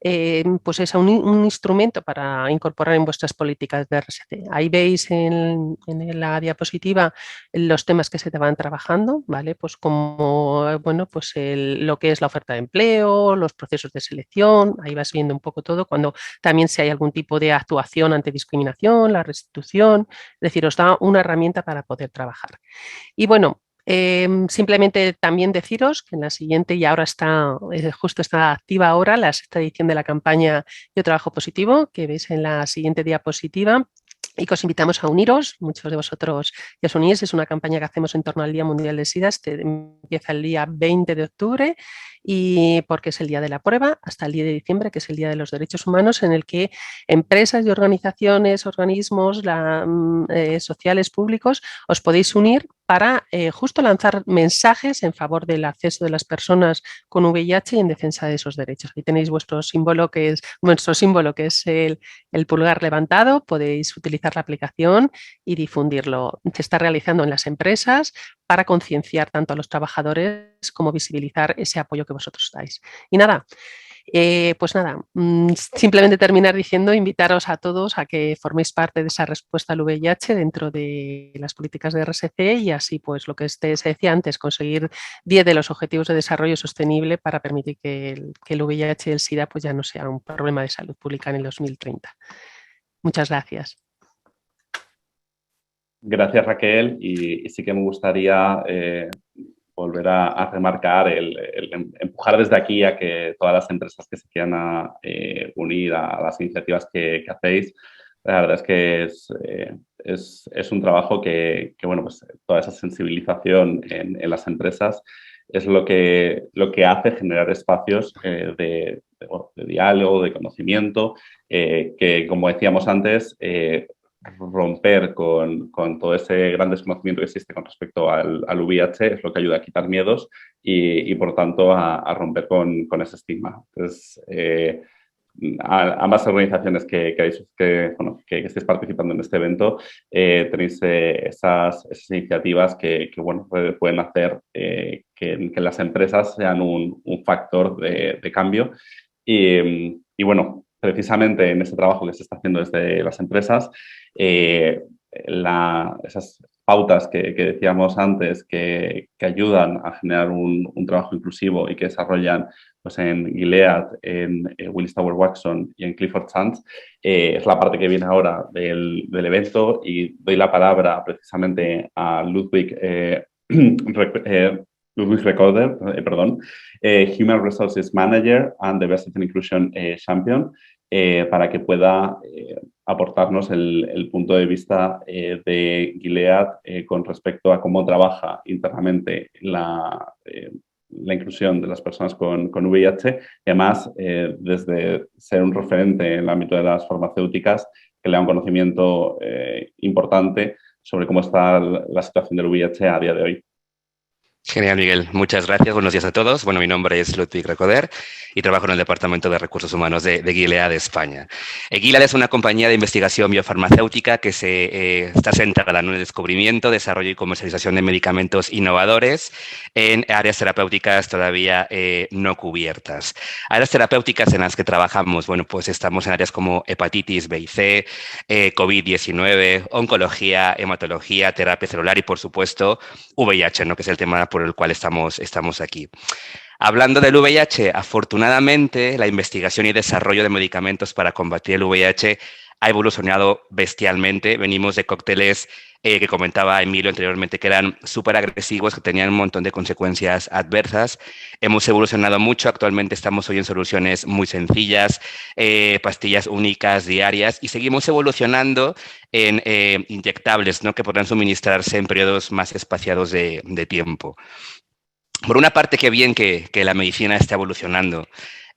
un instrumento para incorporar en vuestras políticas de RSC. Ahí veis en la diapositiva los temas que se te van trabajando, ¿vale? Pues como, lo que es la oferta de empleo, los procesos de selección, ahí vas viendo un poco todo, cuando también si hay algún tipo de actuación ante discriminación, la restitución, es decir, os da una herramienta para poder trabajar. Y simplemente también deciros que en la siguiente, y ahora justo está activa ahora, la sexta edición de la campaña Yo Trabajo Positivo, que veis en la siguiente diapositiva, y que os invitamos a uniros. Muchos de vosotros ya os unís. Es una campaña que hacemos en torno al Día Mundial del SIDA. Empieza el día 20 de octubre y porque es el día de la prueba, hasta el 10 de diciembre, que es el Día de los Derechos Humanos, en el que empresas y organizaciones, organismos sociales, públicos, os podéis unir para justo lanzar mensajes en favor del acceso de las personas con VIH y en defensa de esos derechos. Ahí tenéis vuestro símbolo que es el pulgar levantado. Podéis utilizar la aplicación y difundirlo. Se está realizando en las empresas para concienciar tanto a los trabajadores como visibilizar ese apoyo que vosotros dais. Y nada, simplemente terminar diciendo, invitaros a todos a que forméis parte de esa respuesta al VIH dentro de las políticas de RSC y así, pues lo que se decía antes, conseguir 10 de los objetivos de desarrollo sostenible para permitir que el VIH y el SIDA pues ya no sea un problema de salud pública en el 2030. Muchas gracias. Gracias, Raquel. Y sí que me gustaría volver a remarcar el empujar desde aquí a que todas las empresas que se quieran unir a las iniciativas que hacéis, la verdad es que es un trabajo que bueno, pues toda esa sensibilización en las empresas es lo que hace generar espacios de diálogo, de conocimiento, que como decíamos antes, romper con todo ese gran desconocimiento que existe con respecto al VIH es lo que ayuda a quitar miedos y por tanto, a romper con ese estigma. Entonces, a ambas organizaciones que estéis participando en este evento, tenéis esas iniciativas que bueno, pueden hacer que las empresas sean un factor de cambio y bueno, precisamente en ese trabajo que se está haciendo desde las empresas, esas pautas que decíamos antes que ayudan a generar un trabajo inclusivo y que desarrollan pues, en Gilead, en Willis Towers Watson y en Clifford Chance, es la parte que viene ahora del evento y doy la palabra precisamente a Ludwig Recorder, Human Resources Manager and Diversity and Inclusion Champion, para que pueda aportarnos el punto de vista de Gilead con respecto a cómo trabaja internamente la inclusión de las personas con VIH y además desde ser un referente en el ámbito de las farmacéuticas que le da un conocimiento importante sobre cómo está la situación del VIH a día de hoy. Genial, Miguel. Muchas gracias. Buenos días a todos. Bueno, mi nombre es Ludwig Recoder y trabajo en el Departamento de Recursos Humanos de Gilead de España. Gilead es una compañía de investigación biofarmacéutica que está centrada en el descubrimiento, desarrollo y comercialización de medicamentos innovadores en áreas terapéuticas todavía no cubiertas. Áreas terapéuticas en las que trabajamos, bueno, pues estamos en áreas como hepatitis B y C, COVID-19, oncología, hematología, terapia celular y, por supuesto, VIH, ¿no? Que es el tema por el cual estamos aquí. Hablando del VIH, afortunadamente la investigación y desarrollo de medicamentos para combatir el VIH ha evolucionado bestialmente. Venimos de cócteles que comentaba Emilio anteriormente, que eran súper agresivos, que tenían un montón de consecuencias adversas. Hemos evolucionado mucho. Actualmente estamos hoy en soluciones muy sencillas, pastillas únicas, diarias, y seguimos evolucionando en inyectables, ¿no? Que podrán suministrarse en periodos más espaciados de tiempo. Por una parte, qué bien que la medicina está evolucionando.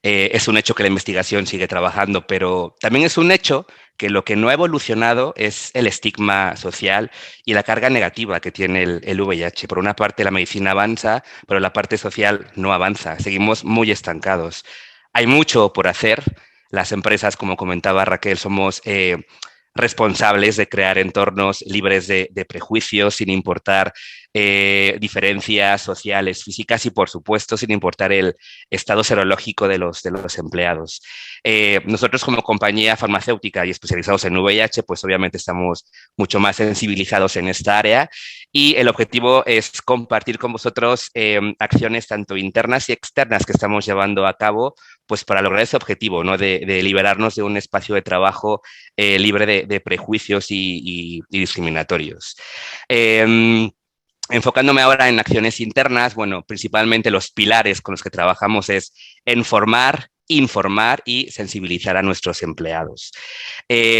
Es un hecho que la investigación sigue trabajando, pero también es un hecho que lo que no ha evolucionado es el estigma social y la carga negativa que tiene el VIH. Por una parte, la medicina avanza, pero la parte social no avanza. Seguimos muy estancados. Hay mucho por hacer. Las empresas, como comentaba Raquel, somos responsables de crear entornos libres de prejuicios, sin importar diferencias sociales, físicas y, por supuesto, sin importar el estado serológico de los empleados. Nosotros, como compañía farmacéutica y especializados en VIH, pues obviamente estamos mucho más sensibilizados en esta área y el objetivo es compartir con vosotros acciones tanto internas y externas que estamos llevando a cabo pues para lograr ese objetivo, ¿no? De liberarnos de un espacio de trabajo libre de prejuicios y discriminatorios. Enfocándome ahora en acciones internas, bueno, principalmente los pilares con los que trabajamos es informar y sensibilizar a nuestros empleados.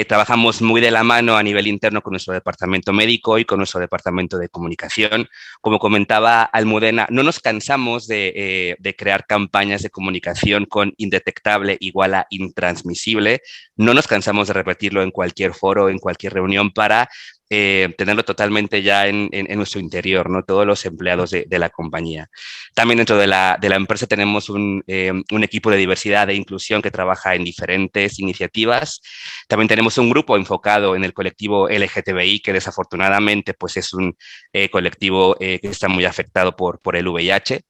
Trabajamos muy de la mano a nivel interno con nuestro departamento médico y con nuestro departamento de comunicación. Como comentaba Almudena, no nos cansamos de crear campañas de comunicación con indetectable igual a intransmisible. No nos cansamos de repetirlo en cualquier foro, en cualquier reunión para tenerlo totalmente ya en nuestro interior, ¿no? Todos los empleados de la compañía. También dentro de la empresa tenemos un equipo de diversidad e inclusión que trabaja en diferentes iniciativas. También tenemos un grupo enfocado en el colectivo LGTBI, que desafortunadamente pues es un colectivo que está muy afectado por el VIH.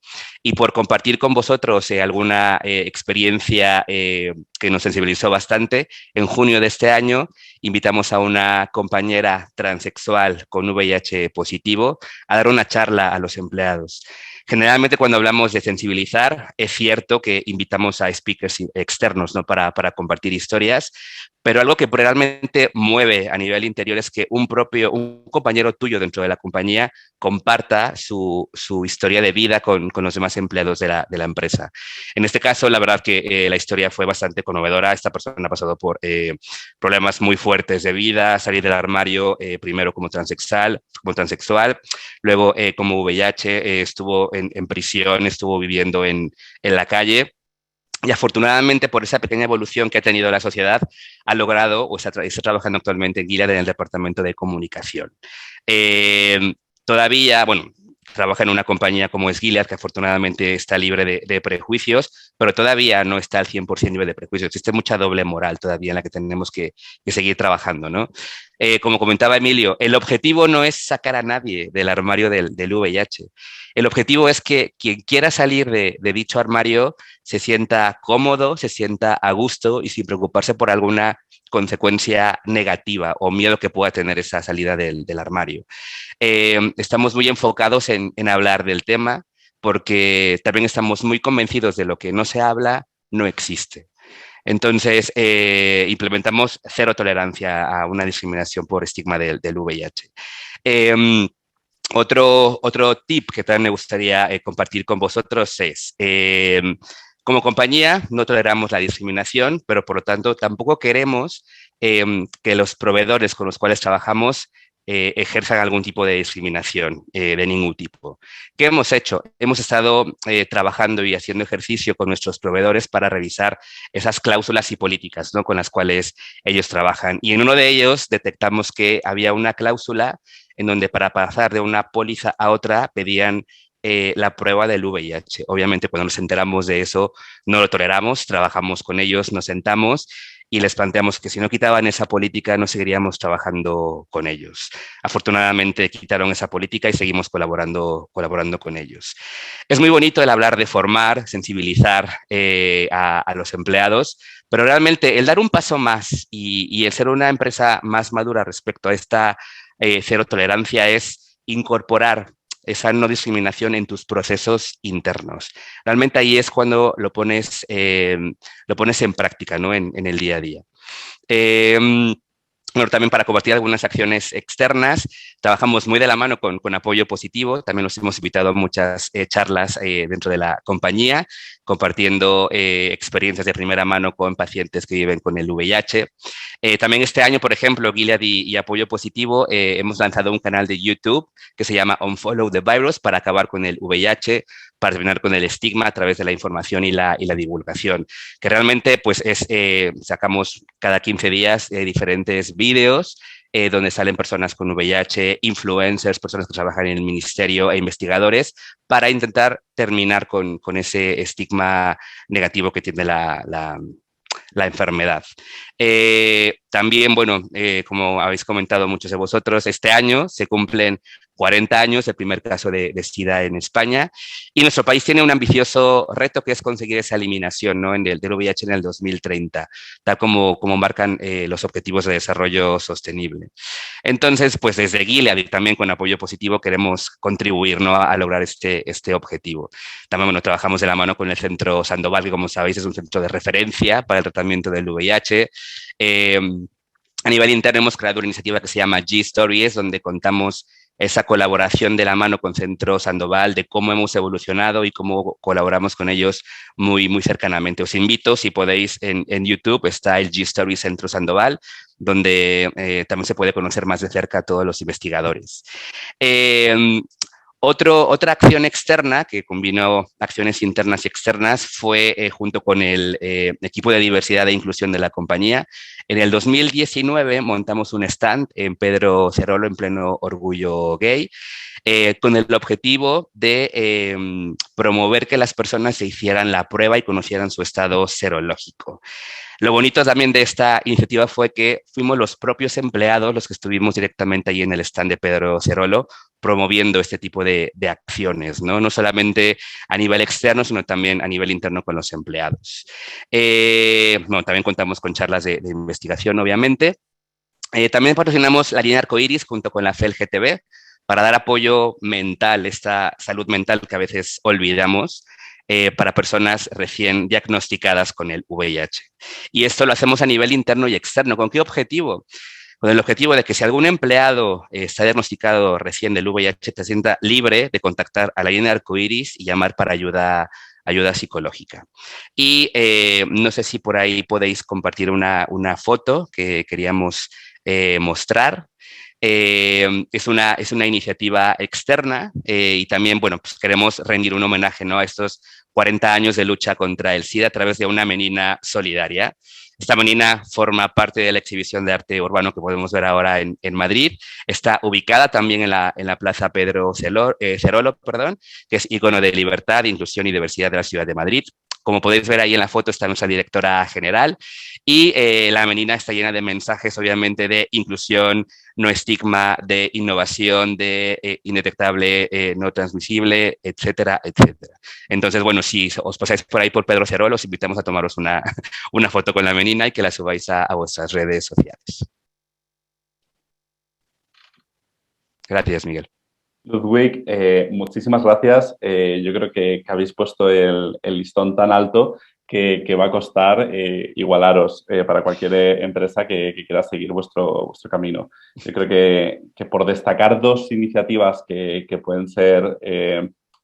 Y por compartir con vosotros alguna experiencia que nos sensibilizó bastante, en junio de este año invitamos a una compañera transexual con VIH positivo a dar una charla a los empleados. Generalmente cuando hablamos de sensibilizar, es cierto que invitamos a speakers externos, ¿no? para compartir historias, pero algo que realmente mueve a nivel interior es que un compañero tuyo dentro de la compañía comparta su historia de vida con los demás empleados de la empresa. En este caso, la verdad que la historia fue bastante conmovedora. Esta persona ha pasado por problemas muy fuertes de vida, salir del armario primero como transexual, luego como VIH, estuvo en prisión, estuvo viviendo en la calle. Y afortunadamente, por esa pequeña evolución que ha tenido la sociedad, ha logrado o está trabajando actualmente en Gilead en el departamento de comunicación. Todavía, bueno, trabaja en una compañía como es Gilead, que afortunadamente está libre de prejuicios, pero todavía no está al 100% libre de prejuicios. Existe mucha doble moral todavía en la que tenemos que seguir trabajando, ¿no? Como comentaba Emilio, el objetivo no es sacar a nadie del armario del VIH. El objetivo es que quien quiera salir de dicho armario se sienta cómodo, se sienta a gusto y sin preocuparse por alguna consecuencia negativa o miedo que pueda tener esa salida del armario. Estamos muy enfocados en hablar del tema porque también estamos muy convencidos de lo que no se habla, no existe. Entonces, implementamos cero tolerancia a una discriminación por estigma del VIH. Otro tip que también me gustaría compartir con vosotros es, como compañía no toleramos la discriminación, pero por lo tanto tampoco queremos que los proveedores con los cuales trabajamos ejerzan algún tipo de discriminación de ningún tipo. ¿Qué hemos hecho? Hemos estado trabajando y haciendo ejercicio con nuestros proveedores para revisar esas cláusulas y políticas, ¿no? con las cuales ellos trabajan. Y en uno de ellos detectamos que había una cláusula en donde para pasar de una póliza a otra pedían la prueba del VIH. Obviamente, cuando nos enteramos de eso, no lo toleramos, trabajamos con ellos, nos sentamos y les planteamos que si no quitaban esa política, no seguiríamos trabajando con ellos. Afortunadamente, quitaron esa política y seguimos colaborando con ellos. Es muy bonito el hablar de formar, sensibilizar a los empleados, pero realmente el dar un paso más y el ser una empresa más madura respecto a esta cero tolerancia es incorporar esa no discriminación en tus procesos internos. Realmente ahí es cuando lo pones en práctica, ¿no? en el día a día. Bueno, también para compartir algunas acciones externas, trabajamos muy de la mano con Apoyo Positivo. También los hemos invitado a muchas charlas dentro de la compañía, compartiendo experiencias de primera mano con pacientes que viven con el VIH. También este año, por ejemplo, Gilead y Apoyo Positivo hemos lanzado un canal de YouTube que se llama Unfollow the Virus para acabar con el VIH, para terminar con el estigma a través de la información y la divulgación, que realmente pues sacamos cada 15 días diferentes vídeos donde salen personas con VIH, influencers, personas que trabajan en el ministerio e investigadores para intentar terminar con ese estigma negativo que tiene la enfermedad. También, bueno, como habéis comentado muchos de vosotros, este año se cumplen 40 años del primer caso de SIDA en España y nuestro país tiene un ambicioso reto que es conseguir esa eliminación, ¿no? del VIH en el 2030, tal como marcan los Objetivos de Desarrollo Sostenible. Entonces, pues desde Gilead y también con Apoyo Positivo queremos contribuir, ¿no? a lograr este objetivo. También, bueno, trabajamos de la mano con el Centro Sandoval, que como sabéis es un centro de referencia para el tratamiento del VIH. A nivel interno hemos creado una iniciativa que se llama G-Stories, donde contamos esa colaboración de la mano con Centro Sandoval, de cómo hemos evolucionado y cómo colaboramos con ellos muy, muy cercanamente. Os invito, si podéis, en YouTube está el G-Story Centro Sandoval, donde también se puede conocer más de cerca a todos los investigadores. Otra acción externa que combinó acciones internas y externas fue junto con el equipo de diversidad e inclusión de la compañía. En el 2019 montamos un stand en Pedro Cerolo en pleno orgullo gay, con el objetivo de promover que las personas se hicieran la prueba y conocieran su estado serológico. Lo bonito también de esta iniciativa fue que fuimos los propios empleados los que estuvimos directamente ahí en el stand de Pedro Cerolo promoviendo este tipo de acciones, ¿no? No solamente a nivel externo, sino también a nivel interno con los empleados. Bueno, también contamos con charlas de investigación, obviamente. También patrocinamos la línea Arcoiris junto con la FELGTB para dar apoyo mental, esta salud mental que a veces olvidamos, para personas recién diagnosticadas con el VIH. Y esto lo hacemos a nivel interno y externo. ¿Con qué objetivo? Con el objetivo de que si algún empleado está diagnosticado recién del VIH, se sienta libre de contactar a la línea Arcoiris y llamar para ayuda psicológica. Y no sé si por ahí podéis compartir una foto que queríamos mostrar. Es una iniciativa externa y también, bueno, pues queremos rendir un homenaje, ¿no?, a estos 40 años de lucha contra el SIDA a través de una menina solidaria. Esta menina forma parte de la exhibición de arte urbano que podemos ver ahora en Madrid. Está ubicada también en la Plaza Pedro Cerolo, que es icono de libertad, inclusión y diversidad de la ciudad de Madrid. Como podéis ver ahí en la foto está nuestra directora general y la menina está llena de mensajes, obviamente, de inclusión, no estigma, de innovación, de indetectable, no transmisible, etcétera, etcétera. Entonces, bueno, si os pasáis por ahí por Pedro Cerolo, os invitamos a tomaros una foto con la menina y que la subáis a vuestras redes sociales. Gracias, Miguel. Ludwig, muchísimas gracias. Yo creo que habéis puesto el listón tan alto que va a costar igualaros para cualquier empresa que quiera seguir vuestro camino. Yo creo que por destacar dos iniciativas que pueden ser,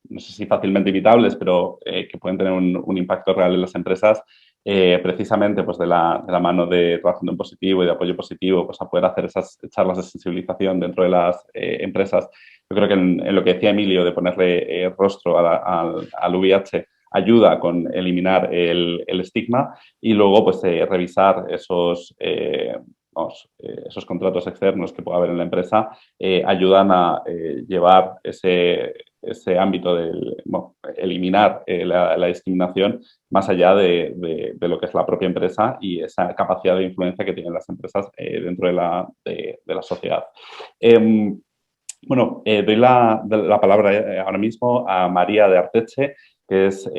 no sé si fácilmente imitables, pero que pueden tener un impacto real en las empresas, precisamente pues de la mano de Trabajando en Positivo y de Apoyo Positivo, pues a poder hacer esas charlas de sensibilización dentro de las empresas. Yo creo que en lo que decía Emilio de ponerle rostro al VIH ayuda con eliminar el estigma y luego pues revisar esos contratos externos que pueda haber en la empresa ayudan a llevar ese ámbito de eliminar la discriminación más allá de lo que es la propia empresa y esa capacidad de influencia que tienen las empresas dentro de la sociedad. Bueno, doy la palabra ahora mismo a María de Arteche, que es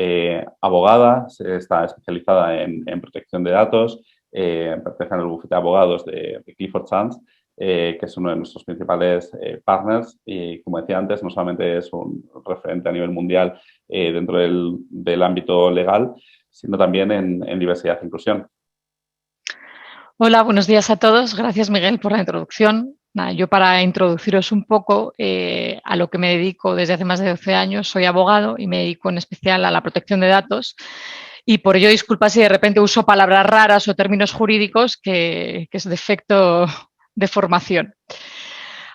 abogada, está especializada en protección de datos, pertenece al bufete de abogados de Clifford Chance, que es uno de nuestros principales partners y, como decía antes, no solamente es un referente a nivel mundial dentro del ámbito legal, sino también en diversidad e inclusión. Hola, buenos días a todos. Gracias, Miguel, por la introducción. Yo, para introduciros un poco a lo que me dedico desde hace más de 12 años, soy abogado y me dedico en especial a la protección de datos. Y por ello, disculpa si de repente uso palabras raras o términos jurídicos, que es defecto de formación.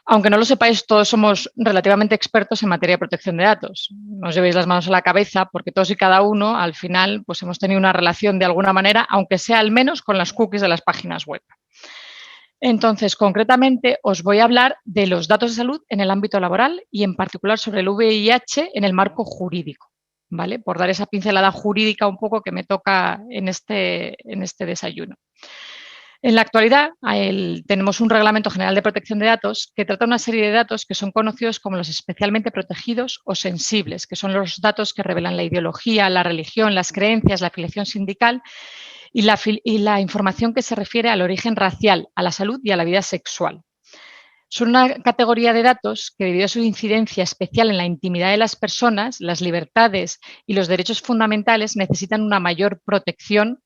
Aunque no lo sepáis, todos somos relativamente expertos en materia de protección de datos. No os llevéis las manos a la cabeza, porque todos y cada uno, al final, pues hemos tenido una relación de alguna manera, aunque sea al menos con las cookies de las páginas web. Entonces, concretamente, os voy a hablar de los datos de salud en el ámbito laboral y, en particular, sobre el VIH en el marco jurídico, ¿vale? Por dar esa pincelada jurídica un poco que me toca en este desayuno. En la actualidad tenemos un Reglamento General de Protección de Datos que trata una serie de datos que son conocidos como los especialmente protegidos o sensibles, que son los datos que revelan la ideología, la religión, las creencias, la afiliación sindical y la información que se refiere al origen racial, a la salud y a la vida sexual. Son una categoría de datos que, debido a su incidencia especial en la intimidad de las personas, las libertades y los derechos fundamentales, necesitan una mayor protección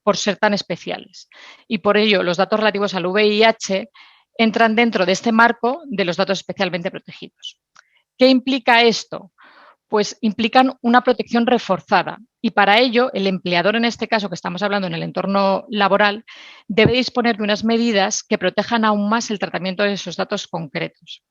por ser tan especiales. Y por ello, los datos relativos al VIH entran dentro de este marco de los datos especialmente protegidos. ¿Qué implica esto? Pues implican una protección reforzada y, para ello, el empleador, en este caso que estamos hablando en el entorno laboral, debe disponer de unas medidas que protejan aún más el tratamiento de esos datos concretos.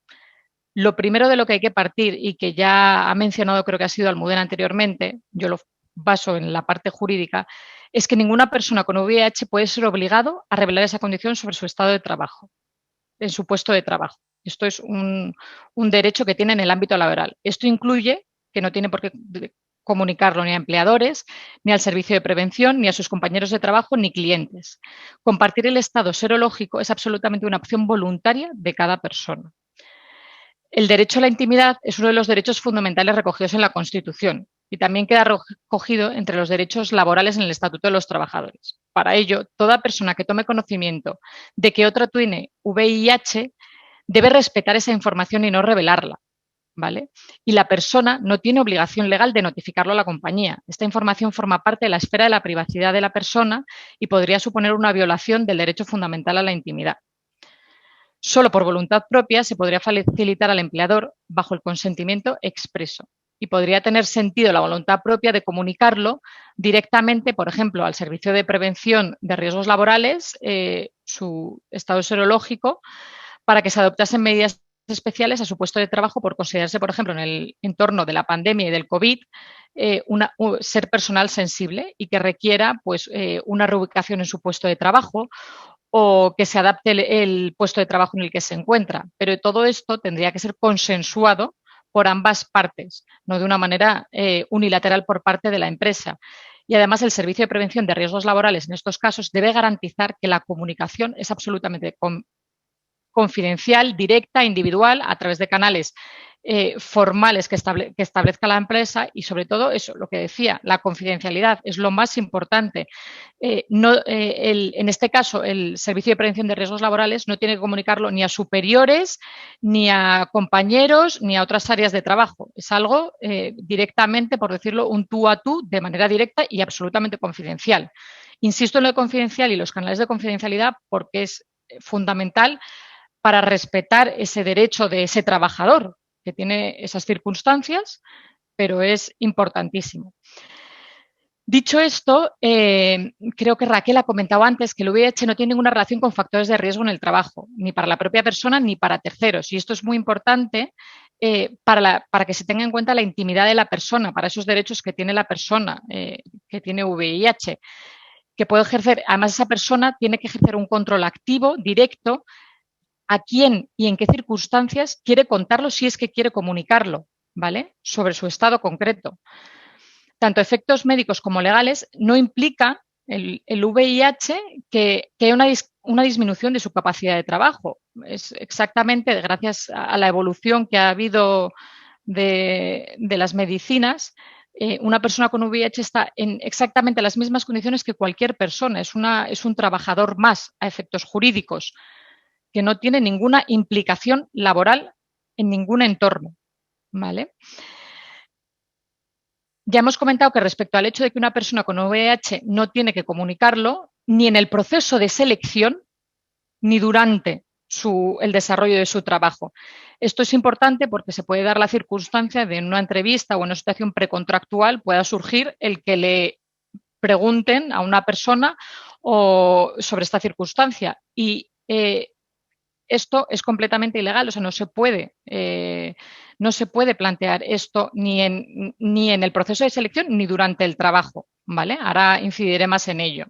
Lo primero de lo que hay que partir, y que ya ha mencionado, creo que ha sido Almudena anteriormente, yo lo baso en la parte jurídica, es que ninguna persona con VIH puede ser obligado a revelar esa condición sobre su estado de trabajo, en su puesto de trabajo. Esto es un derecho que tiene en el ámbito laboral. Esto incluye que no tiene por qué comunicarlo ni a empleadores, ni al servicio de prevención, ni a sus compañeros de trabajo, ni clientes. Compartir el estado serológico es absolutamente una opción voluntaria de cada persona. El derecho a la intimidad es uno de los derechos fundamentales recogidos en la Constitución y también queda recogido entre los derechos laborales en el Estatuto de los Trabajadores. Para ello, toda persona que tome conocimiento de que otra tiene VIH debe respetar esa información y no revelarla, ¿vale? Y la persona no tiene obligación legal de notificarlo a la compañía. Esta información forma parte de la esfera de la privacidad de la persona y podría suponer una violación del derecho fundamental a la intimidad. Solo por voluntad propia se podría facilitar al empleador bajo el consentimiento expreso y podría tener sentido la voluntad propia de comunicarlo directamente, por ejemplo, al Servicio de Prevención de Riesgos Laborales, su estado serológico, para que se adoptasen medidas especiales a su puesto de trabajo por considerarse, por ejemplo, en el entorno de la pandemia y del COVID, ser personal sensible y que requiera pues, una reubicación en su puesto de trabajo o que se adapte el puesto de trabajo en el que se encuentra. Pero todo esto tendría que ser consensuado por ambas partes, no de una manera unilateral por parte de la empresa. Y además el Servicio de Prevención de Riesgos Laborales en estos casos debe garantizar que la comunicación es absolutamente confidencial, directa, individual, a través de canales formales que establezca la empresa y sobre todo eso, lo que decía, la confidencialidad es lo más importante. En este caso, el Servicio de Prevención de Riesgos Laborales no tiene que comunicarlo ni a superiores, ni a compañeros, ni a otras áreas de trabajo. Es algo directamente, por decirlo, un tú a tú, de manera directa y absolutamente confidencial. Insisto en lo confidencial y los canales de confidencialidad porque es fundamental para respetar ese derecho de ese trabajador que tiene esas circunstancias, pero es importantísimo. Dicho esto, creo que Raquel ha comentado antes que el VIH no tiene ninguna relación con factores de riesgo en el trabajo, ni para la propia persona ni para terceros. Y esto es muy importante para que se tenga en cuenta la intimidad de la persona, para esos derechos que tiene la persona que tiene VIH, que puede ejercer, además esa persona tiene que ejercer un control activo, directo, a quién y en qué circunstancias quiere contarlo si es que quiere comunicarlo, ¿vale? Sobre su estado concreto. Tanto efectos médicos como legales no implica el VIH que haya una disminución de su capacidad de trabajo. Es exactamente gracias a la evolución que ha habido de las medicinas. Una persona con VIH está en exactamente las mismas condiciones que cualquier persona. Es un trabajador más a efectos jurídicos, que no tiene ninguna implicación laboral en ningún entorno, ¿vale? Ya hemos comentado que respecto al hecho de que una persona con VIH no tiene que comunicarlo ni en el proceso de selección ni durante el desarrollo de su trabajo. Esto es importante porque se puede dar la circunstancia de en una entrevista o en una situación precontractual pueda surgir el que le pregunten a una persona sobre esta circunstancia y esto es completamente ilegal, o sea, no se puede plantear esto ni en el proceso de selección ni durante el trabajo, ¿vale? Ahora incidiré más en ello.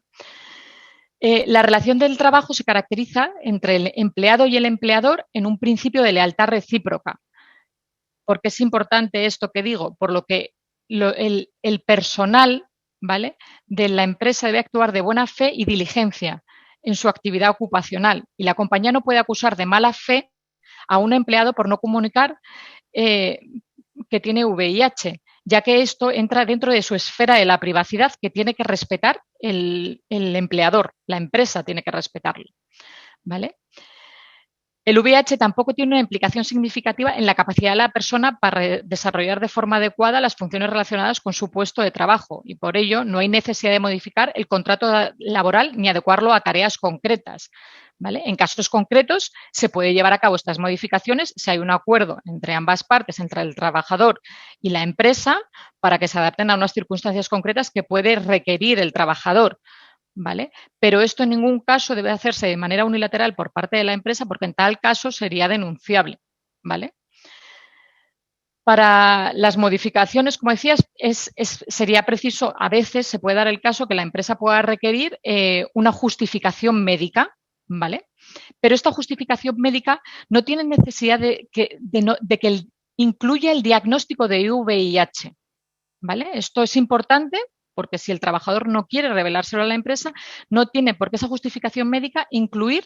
La relación del trabajo se caracteriza entre el empleado y el empleador en un principio de lealtad recíproca. ¿Por qué es importante esto que digo? Por lo que el personal, ¿vale?, de la empresa debe actuar de buena fe y diligencia en su actividad ocupacional y la compañía no puede acusar de mala fe a un empleado por no comunicar que tiene VIH, ya que esto entra dentro de su esfera de la privacidad que tiene que respetar el empleador, la empresa tiene que respetarlo, ¿vale? El VIH tampoco tiene una implicación significativa en la capacidad de la persona para desarrollar de forma adecuada las funciones relacionadas con su puesto de trabajo y por ello no hay necesidad de modificar el contrato laboral ni adecuarlo a tareas concretas, ¿vale? En casos concretos se puede llevar a cabo estas modificaciones si hay un acuerdo entre ambas partes, entre el trabajador y la empresa, para que se adapten a unas circunstancias concretas que puede requerir el trabajador, ¿vale? Pero esto en ningún caso debe hacerse de manera unilateral por parte de la empresa porque en tal caso sería denunciable, ¿vale? Para las modificaciones, como decías, sería preciso, a veces se puede dar el caso que la empresa pueda requerir una justificación médica, ¿vale? Pero esta justificación médica no tiene necesidad de que incluya el diagnóstico de VIH, ¿vale? Esto es importante porque si el trabajador no quiere revelárselo a la empresa, no tiene por qué esa justificación médica incluir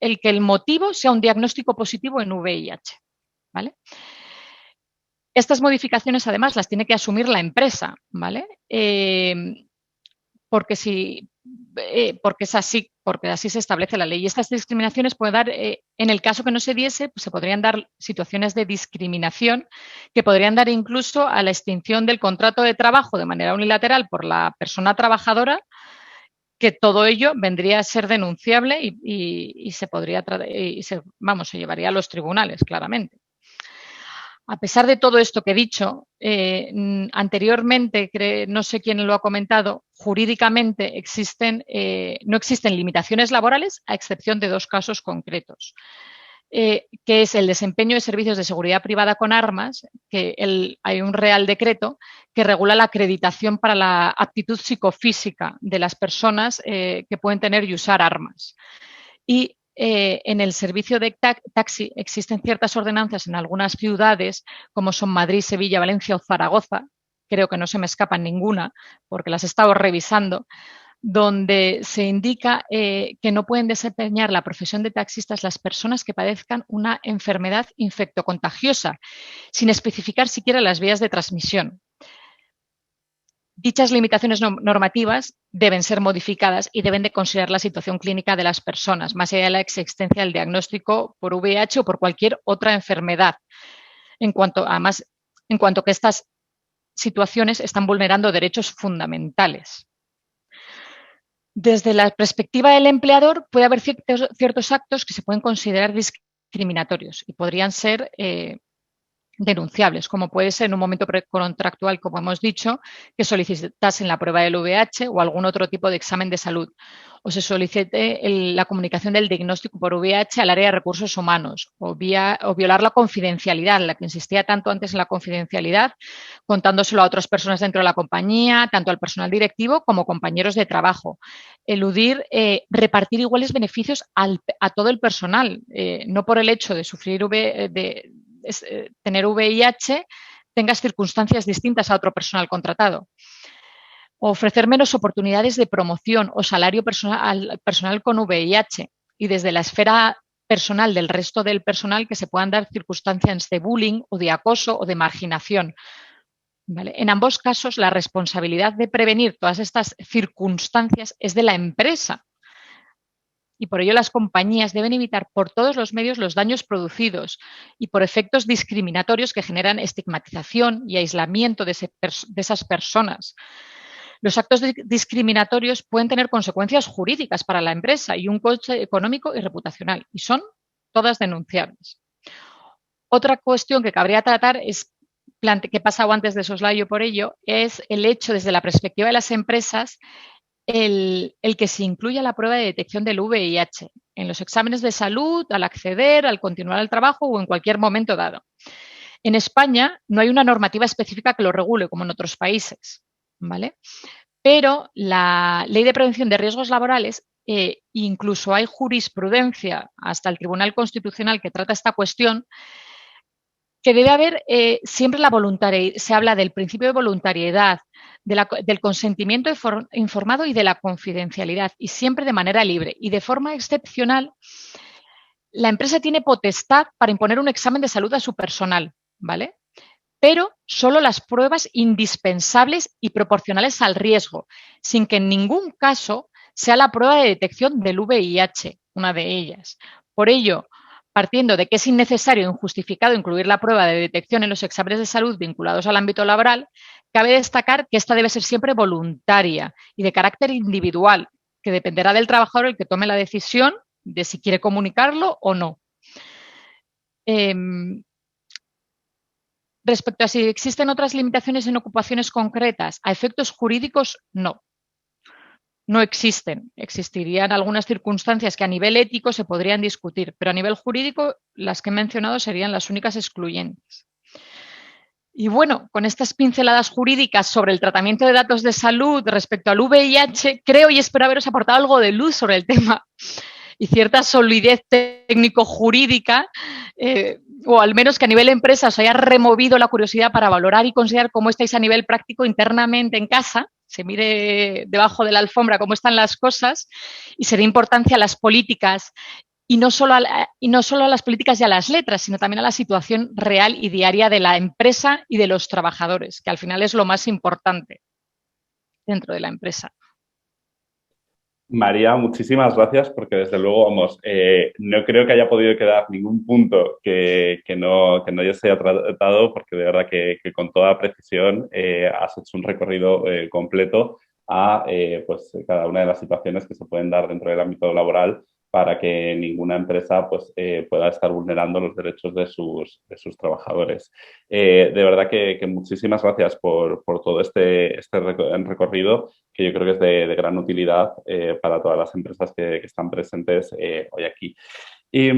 el que el motivo sea un diagnóstico positivo en VIH, ¿vale? Estas modificaciones, además, las tiene que asumir la empresa, ¿vale? Porque es así, porque así se establece la ley. Y estas discriminaciones pueden dar, en el caso que no se diese, pues se podrían dar situaciones de discriminación que podrían dar incluso a la extinción del contrato de trabajo de manera unilateral por la persona trabajadora, que todo ello vendría a ser denunciable y se podría se llevaría a los tribunales, claramente. A pesar de todo esto que he dicho, anteriormente, no sé quién lo ha comentado, jurídicamente no existen limitaciones laborales a excepción de 2 casos concretos, que es el desempeño de servicios de seguridad privada con armas, que hay un Real Decreto que regula la acreditación para la aptitud psicofísica de las personas que pueden tener y usar armas. Y en el servicio de taxi existen ciertas ordenanzas en algunas ciudades, como son Madrid, Sevilla, Valencia o Zaragoza, creo que no se me escapa ninguna porque las he estado revisando, donde se indica que no pueden desempeñar la profesión de taxistas las personas que padezcan una enfermedad infectocontagiosa, sin especificar siquiera las vías de transmisión. Dichas limitaciones normativas deben ser modificadas y deben de considerar la situación clínica de las personas, más allá de la existencia del diagnóstico por VIH o por cualquier otra enfermedad, en cuanto que estas situaciones están vulnerando derechos fundamentales. Desde la perspectiva del empleador, puede haber ciertos actos que se pueden considerar discriminatorios y podrían ser denunciables, como puede ser en un momento precontractual, como hemos dicho, que solicitasen la prueba del VIH o algún otro tipo de examen de salud, o se solicite la comunicación del diagnóstico por VIH al área de recursos humanos, o violar la confidencialidad, la que insistía tanto antes en la confidencialidad, contándoselo a otras personas dentro de la compañía, tanto al personal directivo como compañeros de trabajo. Eludir repartir iguales beneficios a todo el personal, no por el hecho de sufrir tener VIH, tengas circunstancias distintas a otro personal contratado. O ofrecer menos oportunidades de promoción o salario al personal con VIH y desde la esfera personal del resto del personal que se puedan dar circunstancias de bullying o de acoso o de marginación. ¿Vale? En ambos casos, la responsabilidad de prevenir todas estas circunstancias es de la empresa. Y por ello las compañías deben evitar por todos los medios los daños producidos y por efectos discriminatorios que generan estigmatización y aislamiento de esas personas. Los actos discriminatorios pueden tener consecuencias jurídicas para la empresa y un coste económico y reputacional, y son todas denunciables. Otra cuestión que cabría tratar es, que he pasado antes de soslayo por ello, es el hecho desde la perspectiva de las empresas el que se incluya la prueba de detección del VIH en los exámenes de salud, al acceder, al continuar el trabajo o en cualquier momento dado. En España no hay una normativa específica que lo regule, como en otros países, ¿vale? Pero la Ley de Prevención de Riesgos Laborales, incluso hay jurisprudencia hasta el Tribunal Constitucional que trata esta cuestión, que debe haber siempre la voluntariedad. Se habla del principio de voluntariedad, del consentimiento informado y de la confidencialidad, y siempre de manera libre. Y de forma excepcional, la empresa tiene potestad para imponer un examen de salud a su personal, ¿vale? Pero solo las pruebas indispensables y proporcionales al riesgo, sin que en ningún caso sea la prueba de detección del VIH, una de ellas. Por ello, partiendo de que es innecesario e injustificado incluir la prueba de detección en los exámenes de salud vinculados al ámbito laboral, cabe destacar que esta debe ser siempre voluntaria y de carácter individual, que dependerá del trabajador el que tome la decisión de si quiere comunicarlo o no. Respecto a si existen otras limitaciones en ocupaciones concretas, a efectos jurídicos, no. No existen. Existirían algunas circunstancias que a nivel ético se podrían discutir, pero a nivel jurídico las que he mencionado serían las únicas excluyentes. Y bueno, con estas pinceladas jurídicas sobre el tratamiento de datos de salud respecto al VIH, creo y espero haberos aportado algo de luz sobre el tema y cierta solidez técnico-jurídica, o al menos que a nivel empresa os haya removido la curiosidad para valorar y considerar cómo estáis a nivel práctico internamente en casa, se mire debajo de la alfombra cómo están las cosas y se dé importancia a las políticas y no solo a las políticas y a las letras, sino también a la situación real y diaria de la empresa y de los trabajadores, que al final es lo más importante dentro de la empresa. María, muchísimas gracias porque desde luego, vamos, no creo que haya podido quedar ningún punto que no ya se haya tratado, porque de verdad que con toda precisión has hecho un recorrido completo a pues, cada una de las situaciones que se pueden dar dentro del ámbito laboral para que ninguna empresa pues, pueda estar vulnerando los derechos de sus trabajadores. De verdad que muchísimas gracias por todo este recorrido, que yo creo que es de gran utilidad para todas las empresas que están presentes hoy aquí. Y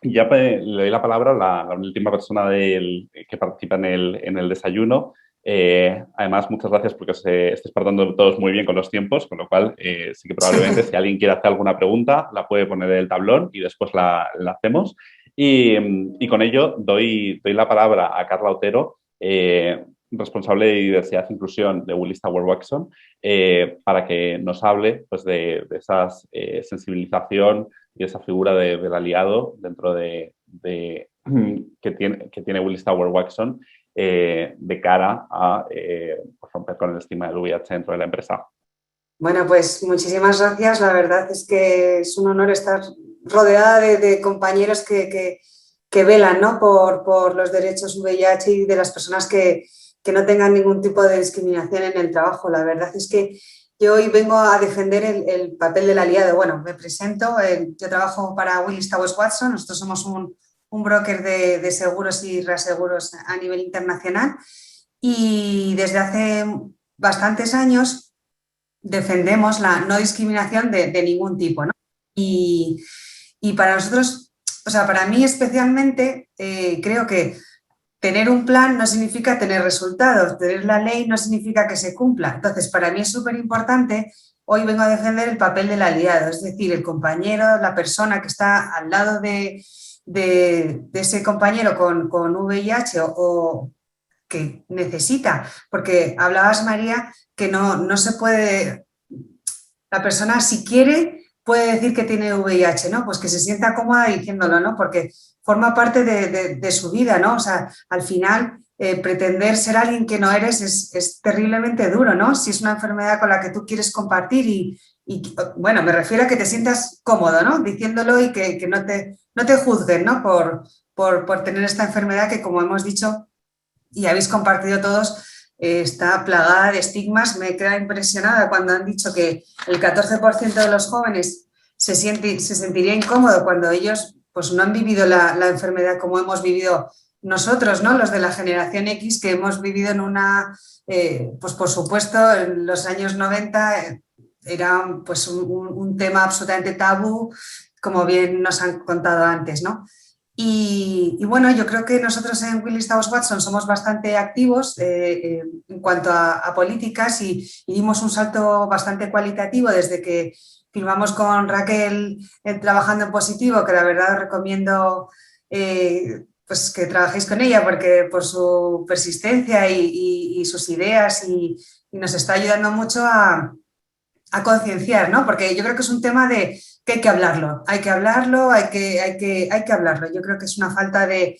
ya le doy la palabra a la última persona que participa en el desayuno. Además, muchas gracias porque estáis partando todos muy bien con los tiempos, con lo cual sí que probablemente si alguien quiere hacer alguna pregunta la puede poner en el tablón y después la hacemos. Y con ello doy la palabra a Carla Otero, responsable de diversidad e inclusión de Willis Towers Watson, para que nos hable pues, de esa sensibilización y esa figura del aliado dentro que tiene Willis Towers Watson de cara a romper con el estigma del VIH dentro de la empresa. Bueno, pues muchísimas gracias. La verdad es que es un honor estar rodeada de compañeros que velan, ¿no? por los derechos VIH y de las personas que no tengan ningún tipo de discriminación en el trabajo. La verdad es que yo hoy vengo a defender el papel del aliado. Bueno, me presento. Yo trabajo para Willis Towers Watson. Nosotros somos un broker de seguros y reaseguros a nivel internacional y desde hace bastantes años defendemos la no discriminación de ningún tipo, ¿no? Y para nosotros, o sea, para mí especialmente, creo que tener un plan no significa tener resultados, tener la ley no significa que se cumpla. Entonces, para mí es súper importante, hoy vengo a defender el papel del aliado, es decir, el compañero, la persona que está al lado de ese compañero con VIH o que necesita, porque hablabas, María, que no se puede, la persona si quiere puede decir que tiene VIH, ¿no? Pues que se sienta cómoda diciéndolo, ¿no? Porque forma parte de su vida, ¿no? O sea, al final pretender ser alguien que no eres es terriblemente duro, ¿no? Si es una enfermedad con la que tú quieres compartir y bueno, me refiero a que te sientas cómodo, ¿no? Diciéndolo y que no te juzguen, ¿no? Por tener esta enfermedad que, como hemos dicho y habéis compartido todos, está plagada de estigmas. Me he quedado impresionada cuando han dicho que el 14% de los jóvenes se sentiría incómodo cuando ellos pues, no han vivido la enfermedad como hemos vivido nosotros, ¿no? Los de la generación X, que hemos vivido en una, pues por supuesto, en los años 90 era pues, un tema absolutamente tabú, como bien nos han contado antes, ¿no? Y bueno, yo creo que nosotros en Willis Towers Watson somos bastante activos en cuanto a políticas y dimos un salto bastante cualitativo desde que firmamos con Raquel Trabajando en Positivo, que la verdad os recomiendo pues que trabajéis con ella porque por su persistencia y sus ideas y nos está ayudando mucho a concienciar, ¿no? Porque yo creo que es un tema que hay que hablarlo, hay que hablarlo. Yo creo que es una falta de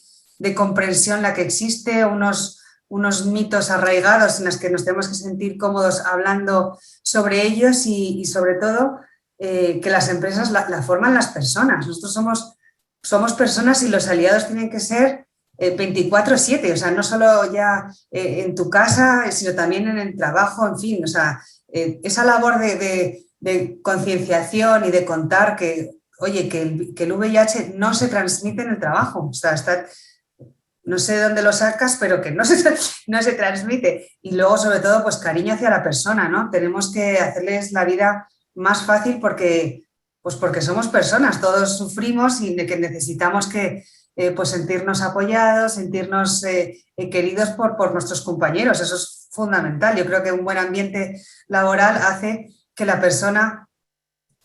comprensión la que existe, unos mitos arraigados en los que nos tenemos que sentir cómodos hablando sobre ellos y sobre todo que las empresas la forman las personas. Nosotros somos personas y los aliados tienen que ser 24/7, o sea, no solo ya en tu casa, sino también en el trabajo, en fin, o sea, esa labor de concienciación y de contar que, oye, que el VIH no se transmite en el trabajo, o sea, no sé de dónde lo sacas, pero que no se transmite. Y luego, sobre todo, pues cariño hacia la persona, ¿no? Tenemos que hacerles la vida más fácil porque somos personas, todos sufrimos y que necesitamos que pues sentirnos apoyados, sentirnos queridos por nuestros compañeros. Eso es fundamental. Yo creo que un buen ambiente laboral hace que la persona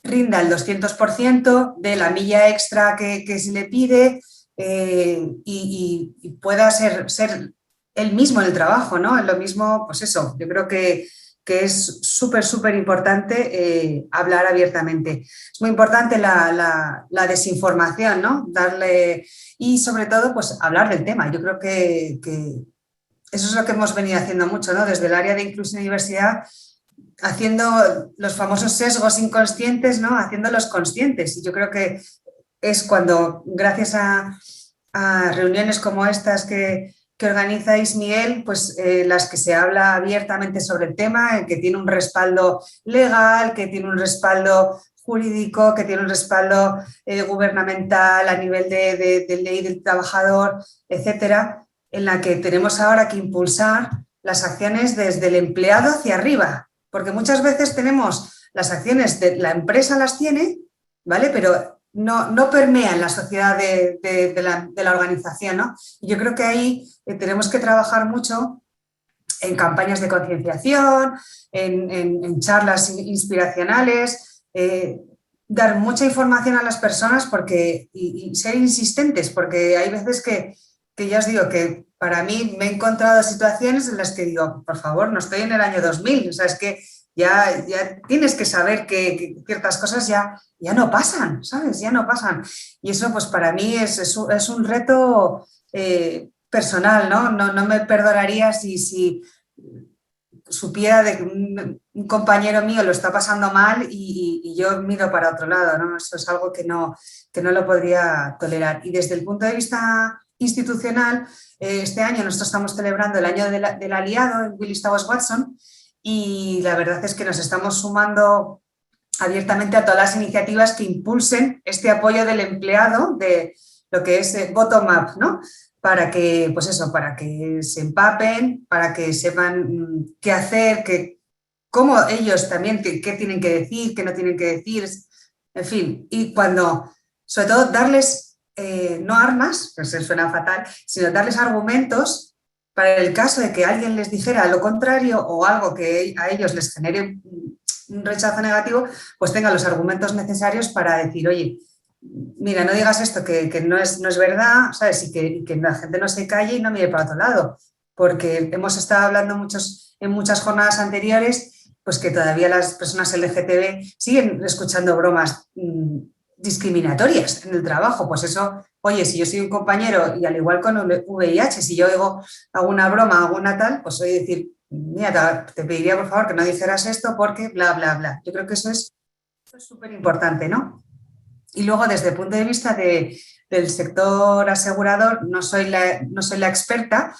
rinda el 200% de la milla extra que se le pide y pueda ser él mismo en el trabajo, ¿no? Lo mismo, pues eso, yo creo que es súper importante hablar abiertamente. Es muy importante la desinformación, ¿no? Y sobre todo, pues hablar del tema. Yo creo que eso es lo que hemos venido haciendo mucho, ¿no? Desde el área de inclusión y diversidad, haciendo los famosos sesgos inconscientes, ¿no? Haciéndolos conscientes. Y yo creo que es cuando, gracias a reuniones como estas que organizáis, Miguel, pues las que se habla abiertamente sobre el tema, que tiene un respaldo legal, que tiene un respaldo jurídico, que tiene un respaldo gubernamental a nivel de ley del trabajador, etcétera, en la que tenemos ahora que impulsar las acciones desde el empleado hacia arriba, porque muchas veces tenemos las acciones de la empresa, las tiene, ¿vale? Pero no permea en la sociedad de la organización, ¿no? Y yo creo que ahí tenemos que trabajar mucho en campañas de concienciación, en charlas inspiracionales, dar mucha información a las personas y ser insistentes, porque hay veces que ya os digo que para mí me he encontrado situaciones en las que digo, por favor, no estoy en el año 2000, o sea, es que ya tienes que saber que ciertas cosas ya no pasan, ¿sabes? Ya no pasan. Y eso, pues para mí es un reto personal, ¿no? No me perdonaría si supiera de que un compañero mío lo está pasando mal y yo miro para otro lado, ¿no? Eso es algo que no lo podría tolerar. Y desde el punto de vista institucional, este año nosotros estamos celebrando el año del aliado en Willis Towers Watson, y la verdad es que nos estamos sumando abiertamente a todas las iniciativas que impulsen este apoyo del empleado, de lo que es bottom-up, ¿no? Para que, pues eso, para que se empapen, para que sepan qué hacer, cómo ellos también, qué tienen que decir, qué no tienen que decir, en fin. Y sobre todo, darles no armas, que se suena fatal, sino darles argumentos para el caso de que alguien les dijera lo contrario o algo que a ellos les genere un rechazo negativo, pues tengan los argumentos necesarios para decir, oye, mira, no digas esto, que no es verdad, ¿sabes? Y que la gente no se calle y no mire para otro lado, porque hemos estado hablando en muchas jornadas anteriores, pues que todavía las personas LGTB siguen escuchando bromas discriminatorias en el trabajo. Pues eso, oye, si yo soy un compañero y al igual con VIH, si yo oigo alguna broma, alguna tal, pues oye, decir, mira, te pediría por favor que no dijeras esto porque bla, bla, bla. Yo creo que eso es súper importante, ¿no? Y luego, desde el punto de vista del sector asegurador, no soy la experta,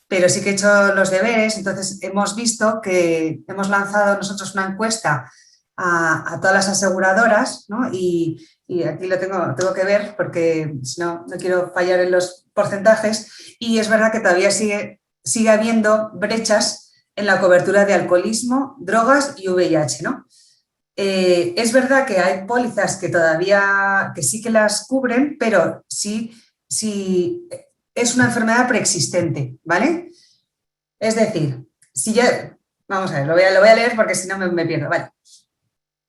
pero sí que he hecho los deberes. Entonces, hemos visto que hemos lanzado nosotros una encuesta a todas las aseguradoras, ¿no? Y aquí lo tengo que ver porque si no quiero fallar en los porcentajes, y es verdad que todavía sigue habiendo brechas en la cobertura de alcoholismo, drogas y VIH, ¿no? Es verdad que hay pólizas que sí que las cubren, pero sí es una enfermedad preexistente, ¿vale? Es decir, vamos a ver, lo voy a leer porque si no me pierdo, ¿vale?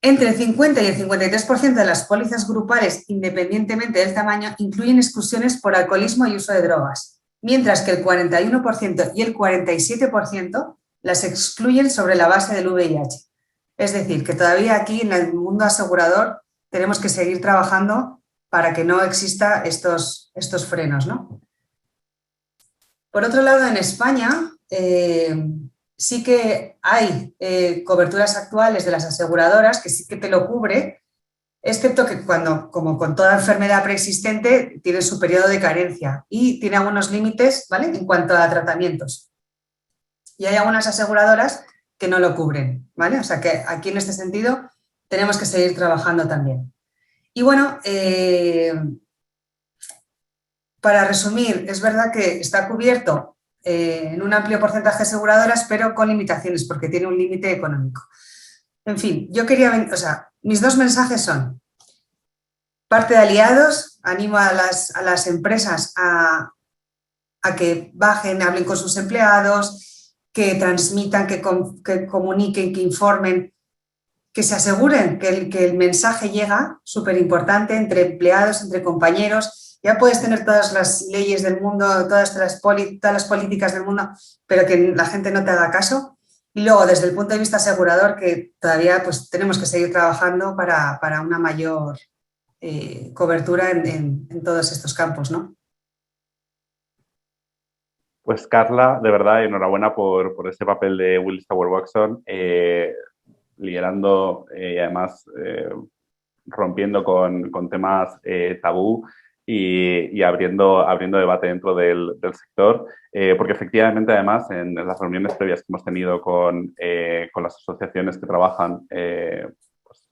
Entre el 50 y el 53% de las pólizas grupales, independientemente del tamaño, incluyen exclusiones por alcoholismo y uso de drogas, mientras que el 41% y el 47% las excluyen sobre la base del VIH. Es decir, que todavía aquí en el mundo asegurador tenemos que seguir trabajando para que no exista estos frenos, ¿no? Por otro lado, en España sí que hay coberturas actuales de las aseguradoras que sí que te lo cubre, excepto que como con toda enfermedad preexistente, tiene su periodo de carencia y tiene algunos límites, ¿vale?, en cuanto a tratamientos. Y hay algunas aseguradoras que no lo cubren, ¿vale? O sea que aquí en este sentido tenemos que seguir trabajando también. Y bueno, para resumir, es verdad que está cubierto en un amplio porcentaje de aseguradoras, pero con limitaciones, porque tiene un límite económico. En fin, mis dos mensajes son: parte de aliados, animo a las empresas a que bajen, hablen con sus empleados, que transmitan, que comuniquen, que informen, que se aseguren que el mensaje llega, súper importante, entre empleados, entre compañeros. Ya puedes tener todas las leyes del mundo, todas las políticas del mundo, pero que la gente no te haga caso. Y luego, desde el punto de vista asegurador, que todavía pues, tenemos que seguir trabajando para una mayor cobertura en todos estos campos, ¿no? Pues Carla, de verdad, enhorabuena por este papel de Willis Tower Watson, liderando y además rompiendo con temas tabú y abriendo debate dentro del sector, porque efectivamente además en las reuniones previas que hemos tenido con las asociaciones que trabajan pues,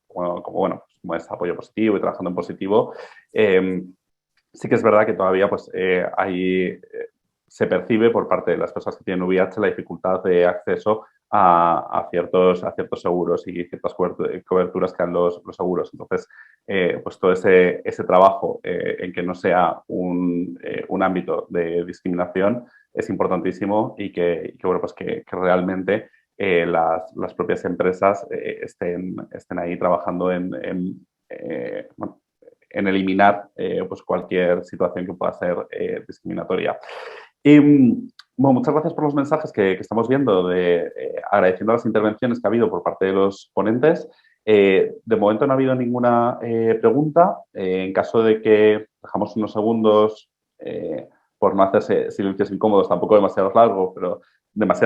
como es apoyo positivo y trabajando en positivo, sí que es verdad que todavía pues, se percibe por parte de las personas que tienen VIH la dificultad de acceso a ciertos seguros y ciertas coberturas que dan los seguros. Entonces, pues todo ese trabajo en que no sea un ámbito de discriminación es importantísimo y que realmente las propias empresas estén ahí trabajando en eliminar pues cualquier situación que pueda ser discriminatoria. Y bueno, muchas gracias por los mensajes que estamos viendo, agradeciendo las intervenciones que ha habido por parte de los ponentes. De momento no ha habido ninguna pregunta. En caso de que dejamos unos segundos por no hacerse silencios incómodos, tampoco demasiado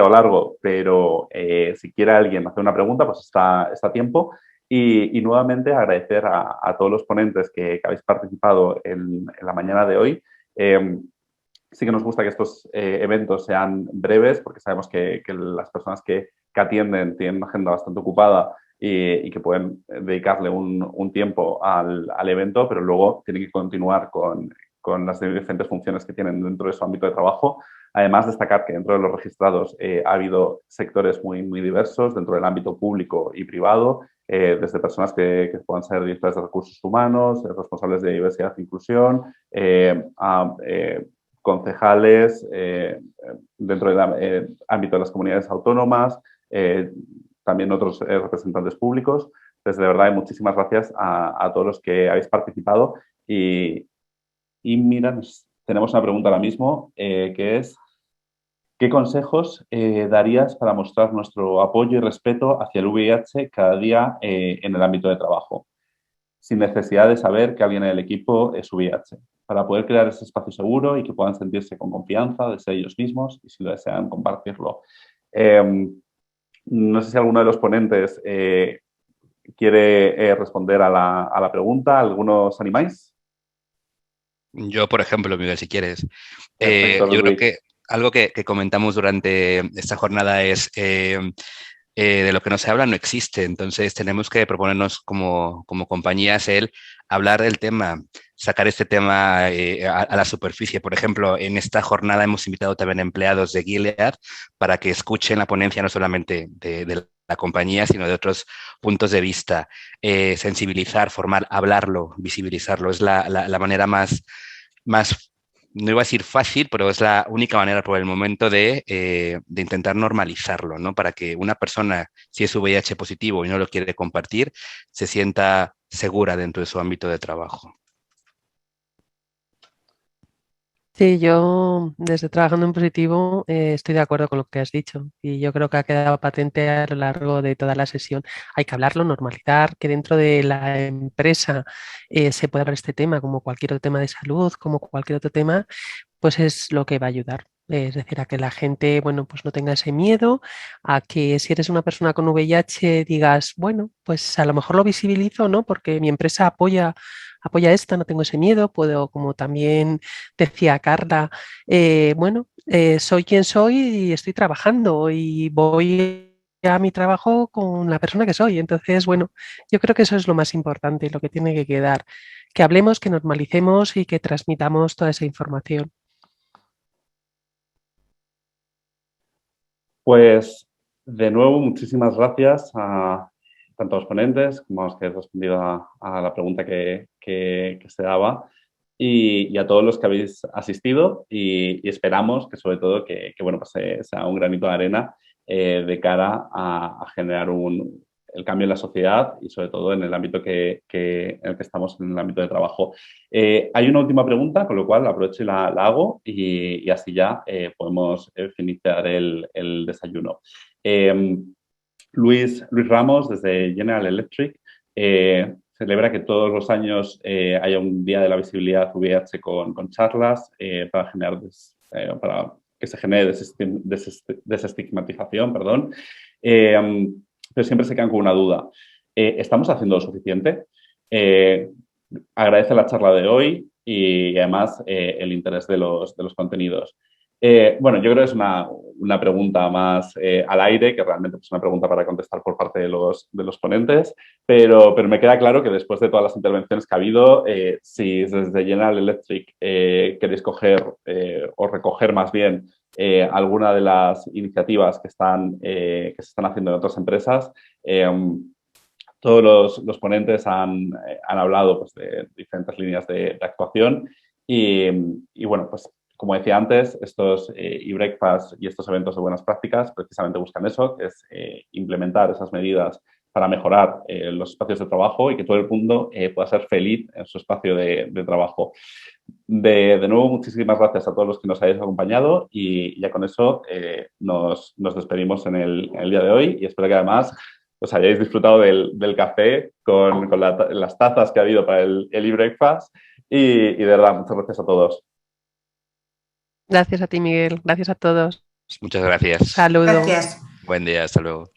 largo, pero si quiere alguien hacer una pregunta, pues está a tiempo. Y nuevamente agradecer a todos los ponentes que habéis participado en la mañana de hoy. Sí que nos gusta que estos eventos sean breves porque sabemos que las personas que atienden tienen una agenda bastante ocupada y que pueden dedicarle un tiempo al evento, pero luego tienen que continuar con las diferentes funciones que tienen dentro de su ámbito de trabajo. Además, destacar que dentro de los registrados ha habido sectores muy, muy diversos dentro del ámbito público y privado, desde personas que puedan ser directores de recursos humanos, responsables de diversidad e inclusión, concejales dentro del ámbito de las comunidades autónomas, también otros representantes públicos. Entonces, de verdad, muchísimas gracias a todos los que habéis participado. Y mira, tenemos una pregunta ahora mismo, que es, ¿qué consejos darías para mostrar nuestro apoyo y respeto hacia el VIH cada día en el ámbito de trabajo, sin necesidad de saber que alguien en el equipo es VIH, para poder crear ese espacio seguro y que puedan sentirse con confianza de ser ellos mismos y si lo desean compartirlo? No sé si alguno de los ponentes quiere responder a la pregunta. ¿Algunos animáis? Yo, por ejemplo, Miguel, si quieres. Perfecto, yo creo que algo que comentamos durante esta jornada es de lo que no se habla no existe. Entonces tenemos que proponernos como compañías el hablar del tema, sacar este tema a la superficie. Por ejemplo, en esta jornada hemos invitado también empleados de Gilead para que escuchen la ponencia no solamente de la compañía, sino de otros puntos de vista. Sensibilizar, formar, hablarlo, visibilizarlo. Es la manera más, no iba a decir fácil, pero es la única manera por el momento de intentar normalizarlo, ¿no? Para que una persona, si es VIH positivo y no lo quiere compartir, se sienta segura dentro de su ámbito de trabajo. Sí, yo desde Trabajando en Positivo estoy de acuerdo con lo que has dicho y yo creo que ha quedado patente a lo largo de toda la sesión. Hay que hablarlo, normalizar, que dentro de la empresa se pueda hablar este tema como cualquier otro tema de salud, como cualquier otro tema, pues es lo que va a ayudar. Es decir, a que la gente, bueno, pues no tenga ese miedo, a que si eres una persona con VIH digas, bueno, pues a lo mejor lo visibilizo, ¿no? Porque mi empresa apoya esto, no tengo ese miedo, puedo, como también decía Carla, soy quien soy y estoy trabajando y voy a mi trabajo con la persona que soy. Entonces, bueno, yo creo que eso es lo más importante, lo que tiene que quedar, que hablemos, que normalicemos y que transmitamos toda esa información. Pues, de nuevo, muchísimas gracias tanto a los ponentes, como a los que he respondido a la pregunta que se daba, y a todos los que habéis asistido, y esperamos que sobre todo que bueno, pues sea un granito de arena de cara a generar el cambio en la sociedad y sobre todo en el ámbito en el que estamos, en el ámbito de trabajo. Hay una última pregunta, con lo cual aprovecho y la hago y así ya podemos finalizar el desayuno. Luis Ramos, desde General Electric, celebra que todos los años haya un día de la visibilidad VIH con charlas para para que se genere desestigmatización, perdón. Pero siempre se quedan con una duda. ¿Estamos haciendo lo suficiente? Agradece la charla de hoy y además el interés de los contenidos. Bueno, yo creo que es una pregunta más al aire, que realmente es una pregunta para contestar por parte de los ponentes, pero me queda claro que después de todas las intervenciones que ha habido, si desde General Electric queréis coger o recoger más bien alguna de las iniciativas que se están haciendo en otras empresas, todos los ponentes han hablado pues, de diferentes líneas de actuación y bueno, pues como decía antes, estos e-breakfast y estos eventos de buenas prácticas precisamente buscan eso, que es implementar esas medidas para mejorar los espacios de trabajo y que todo el mundo pueda ser feliz en su espacio de trabajo. De nuevo, muchísimas gracias a todos los que nos hayáis acompañado y ya con eso nos despedimos en el día de hoy y espero que además os hayáis disfrutado del café con las tazas que ha habido para el e-breakfast y de verdad, muchas gracias a todos. Gracias a ti, Miguel. Gracias a todos. Muchas gracias. Saludos. Gracias. Buen día, hasta luego.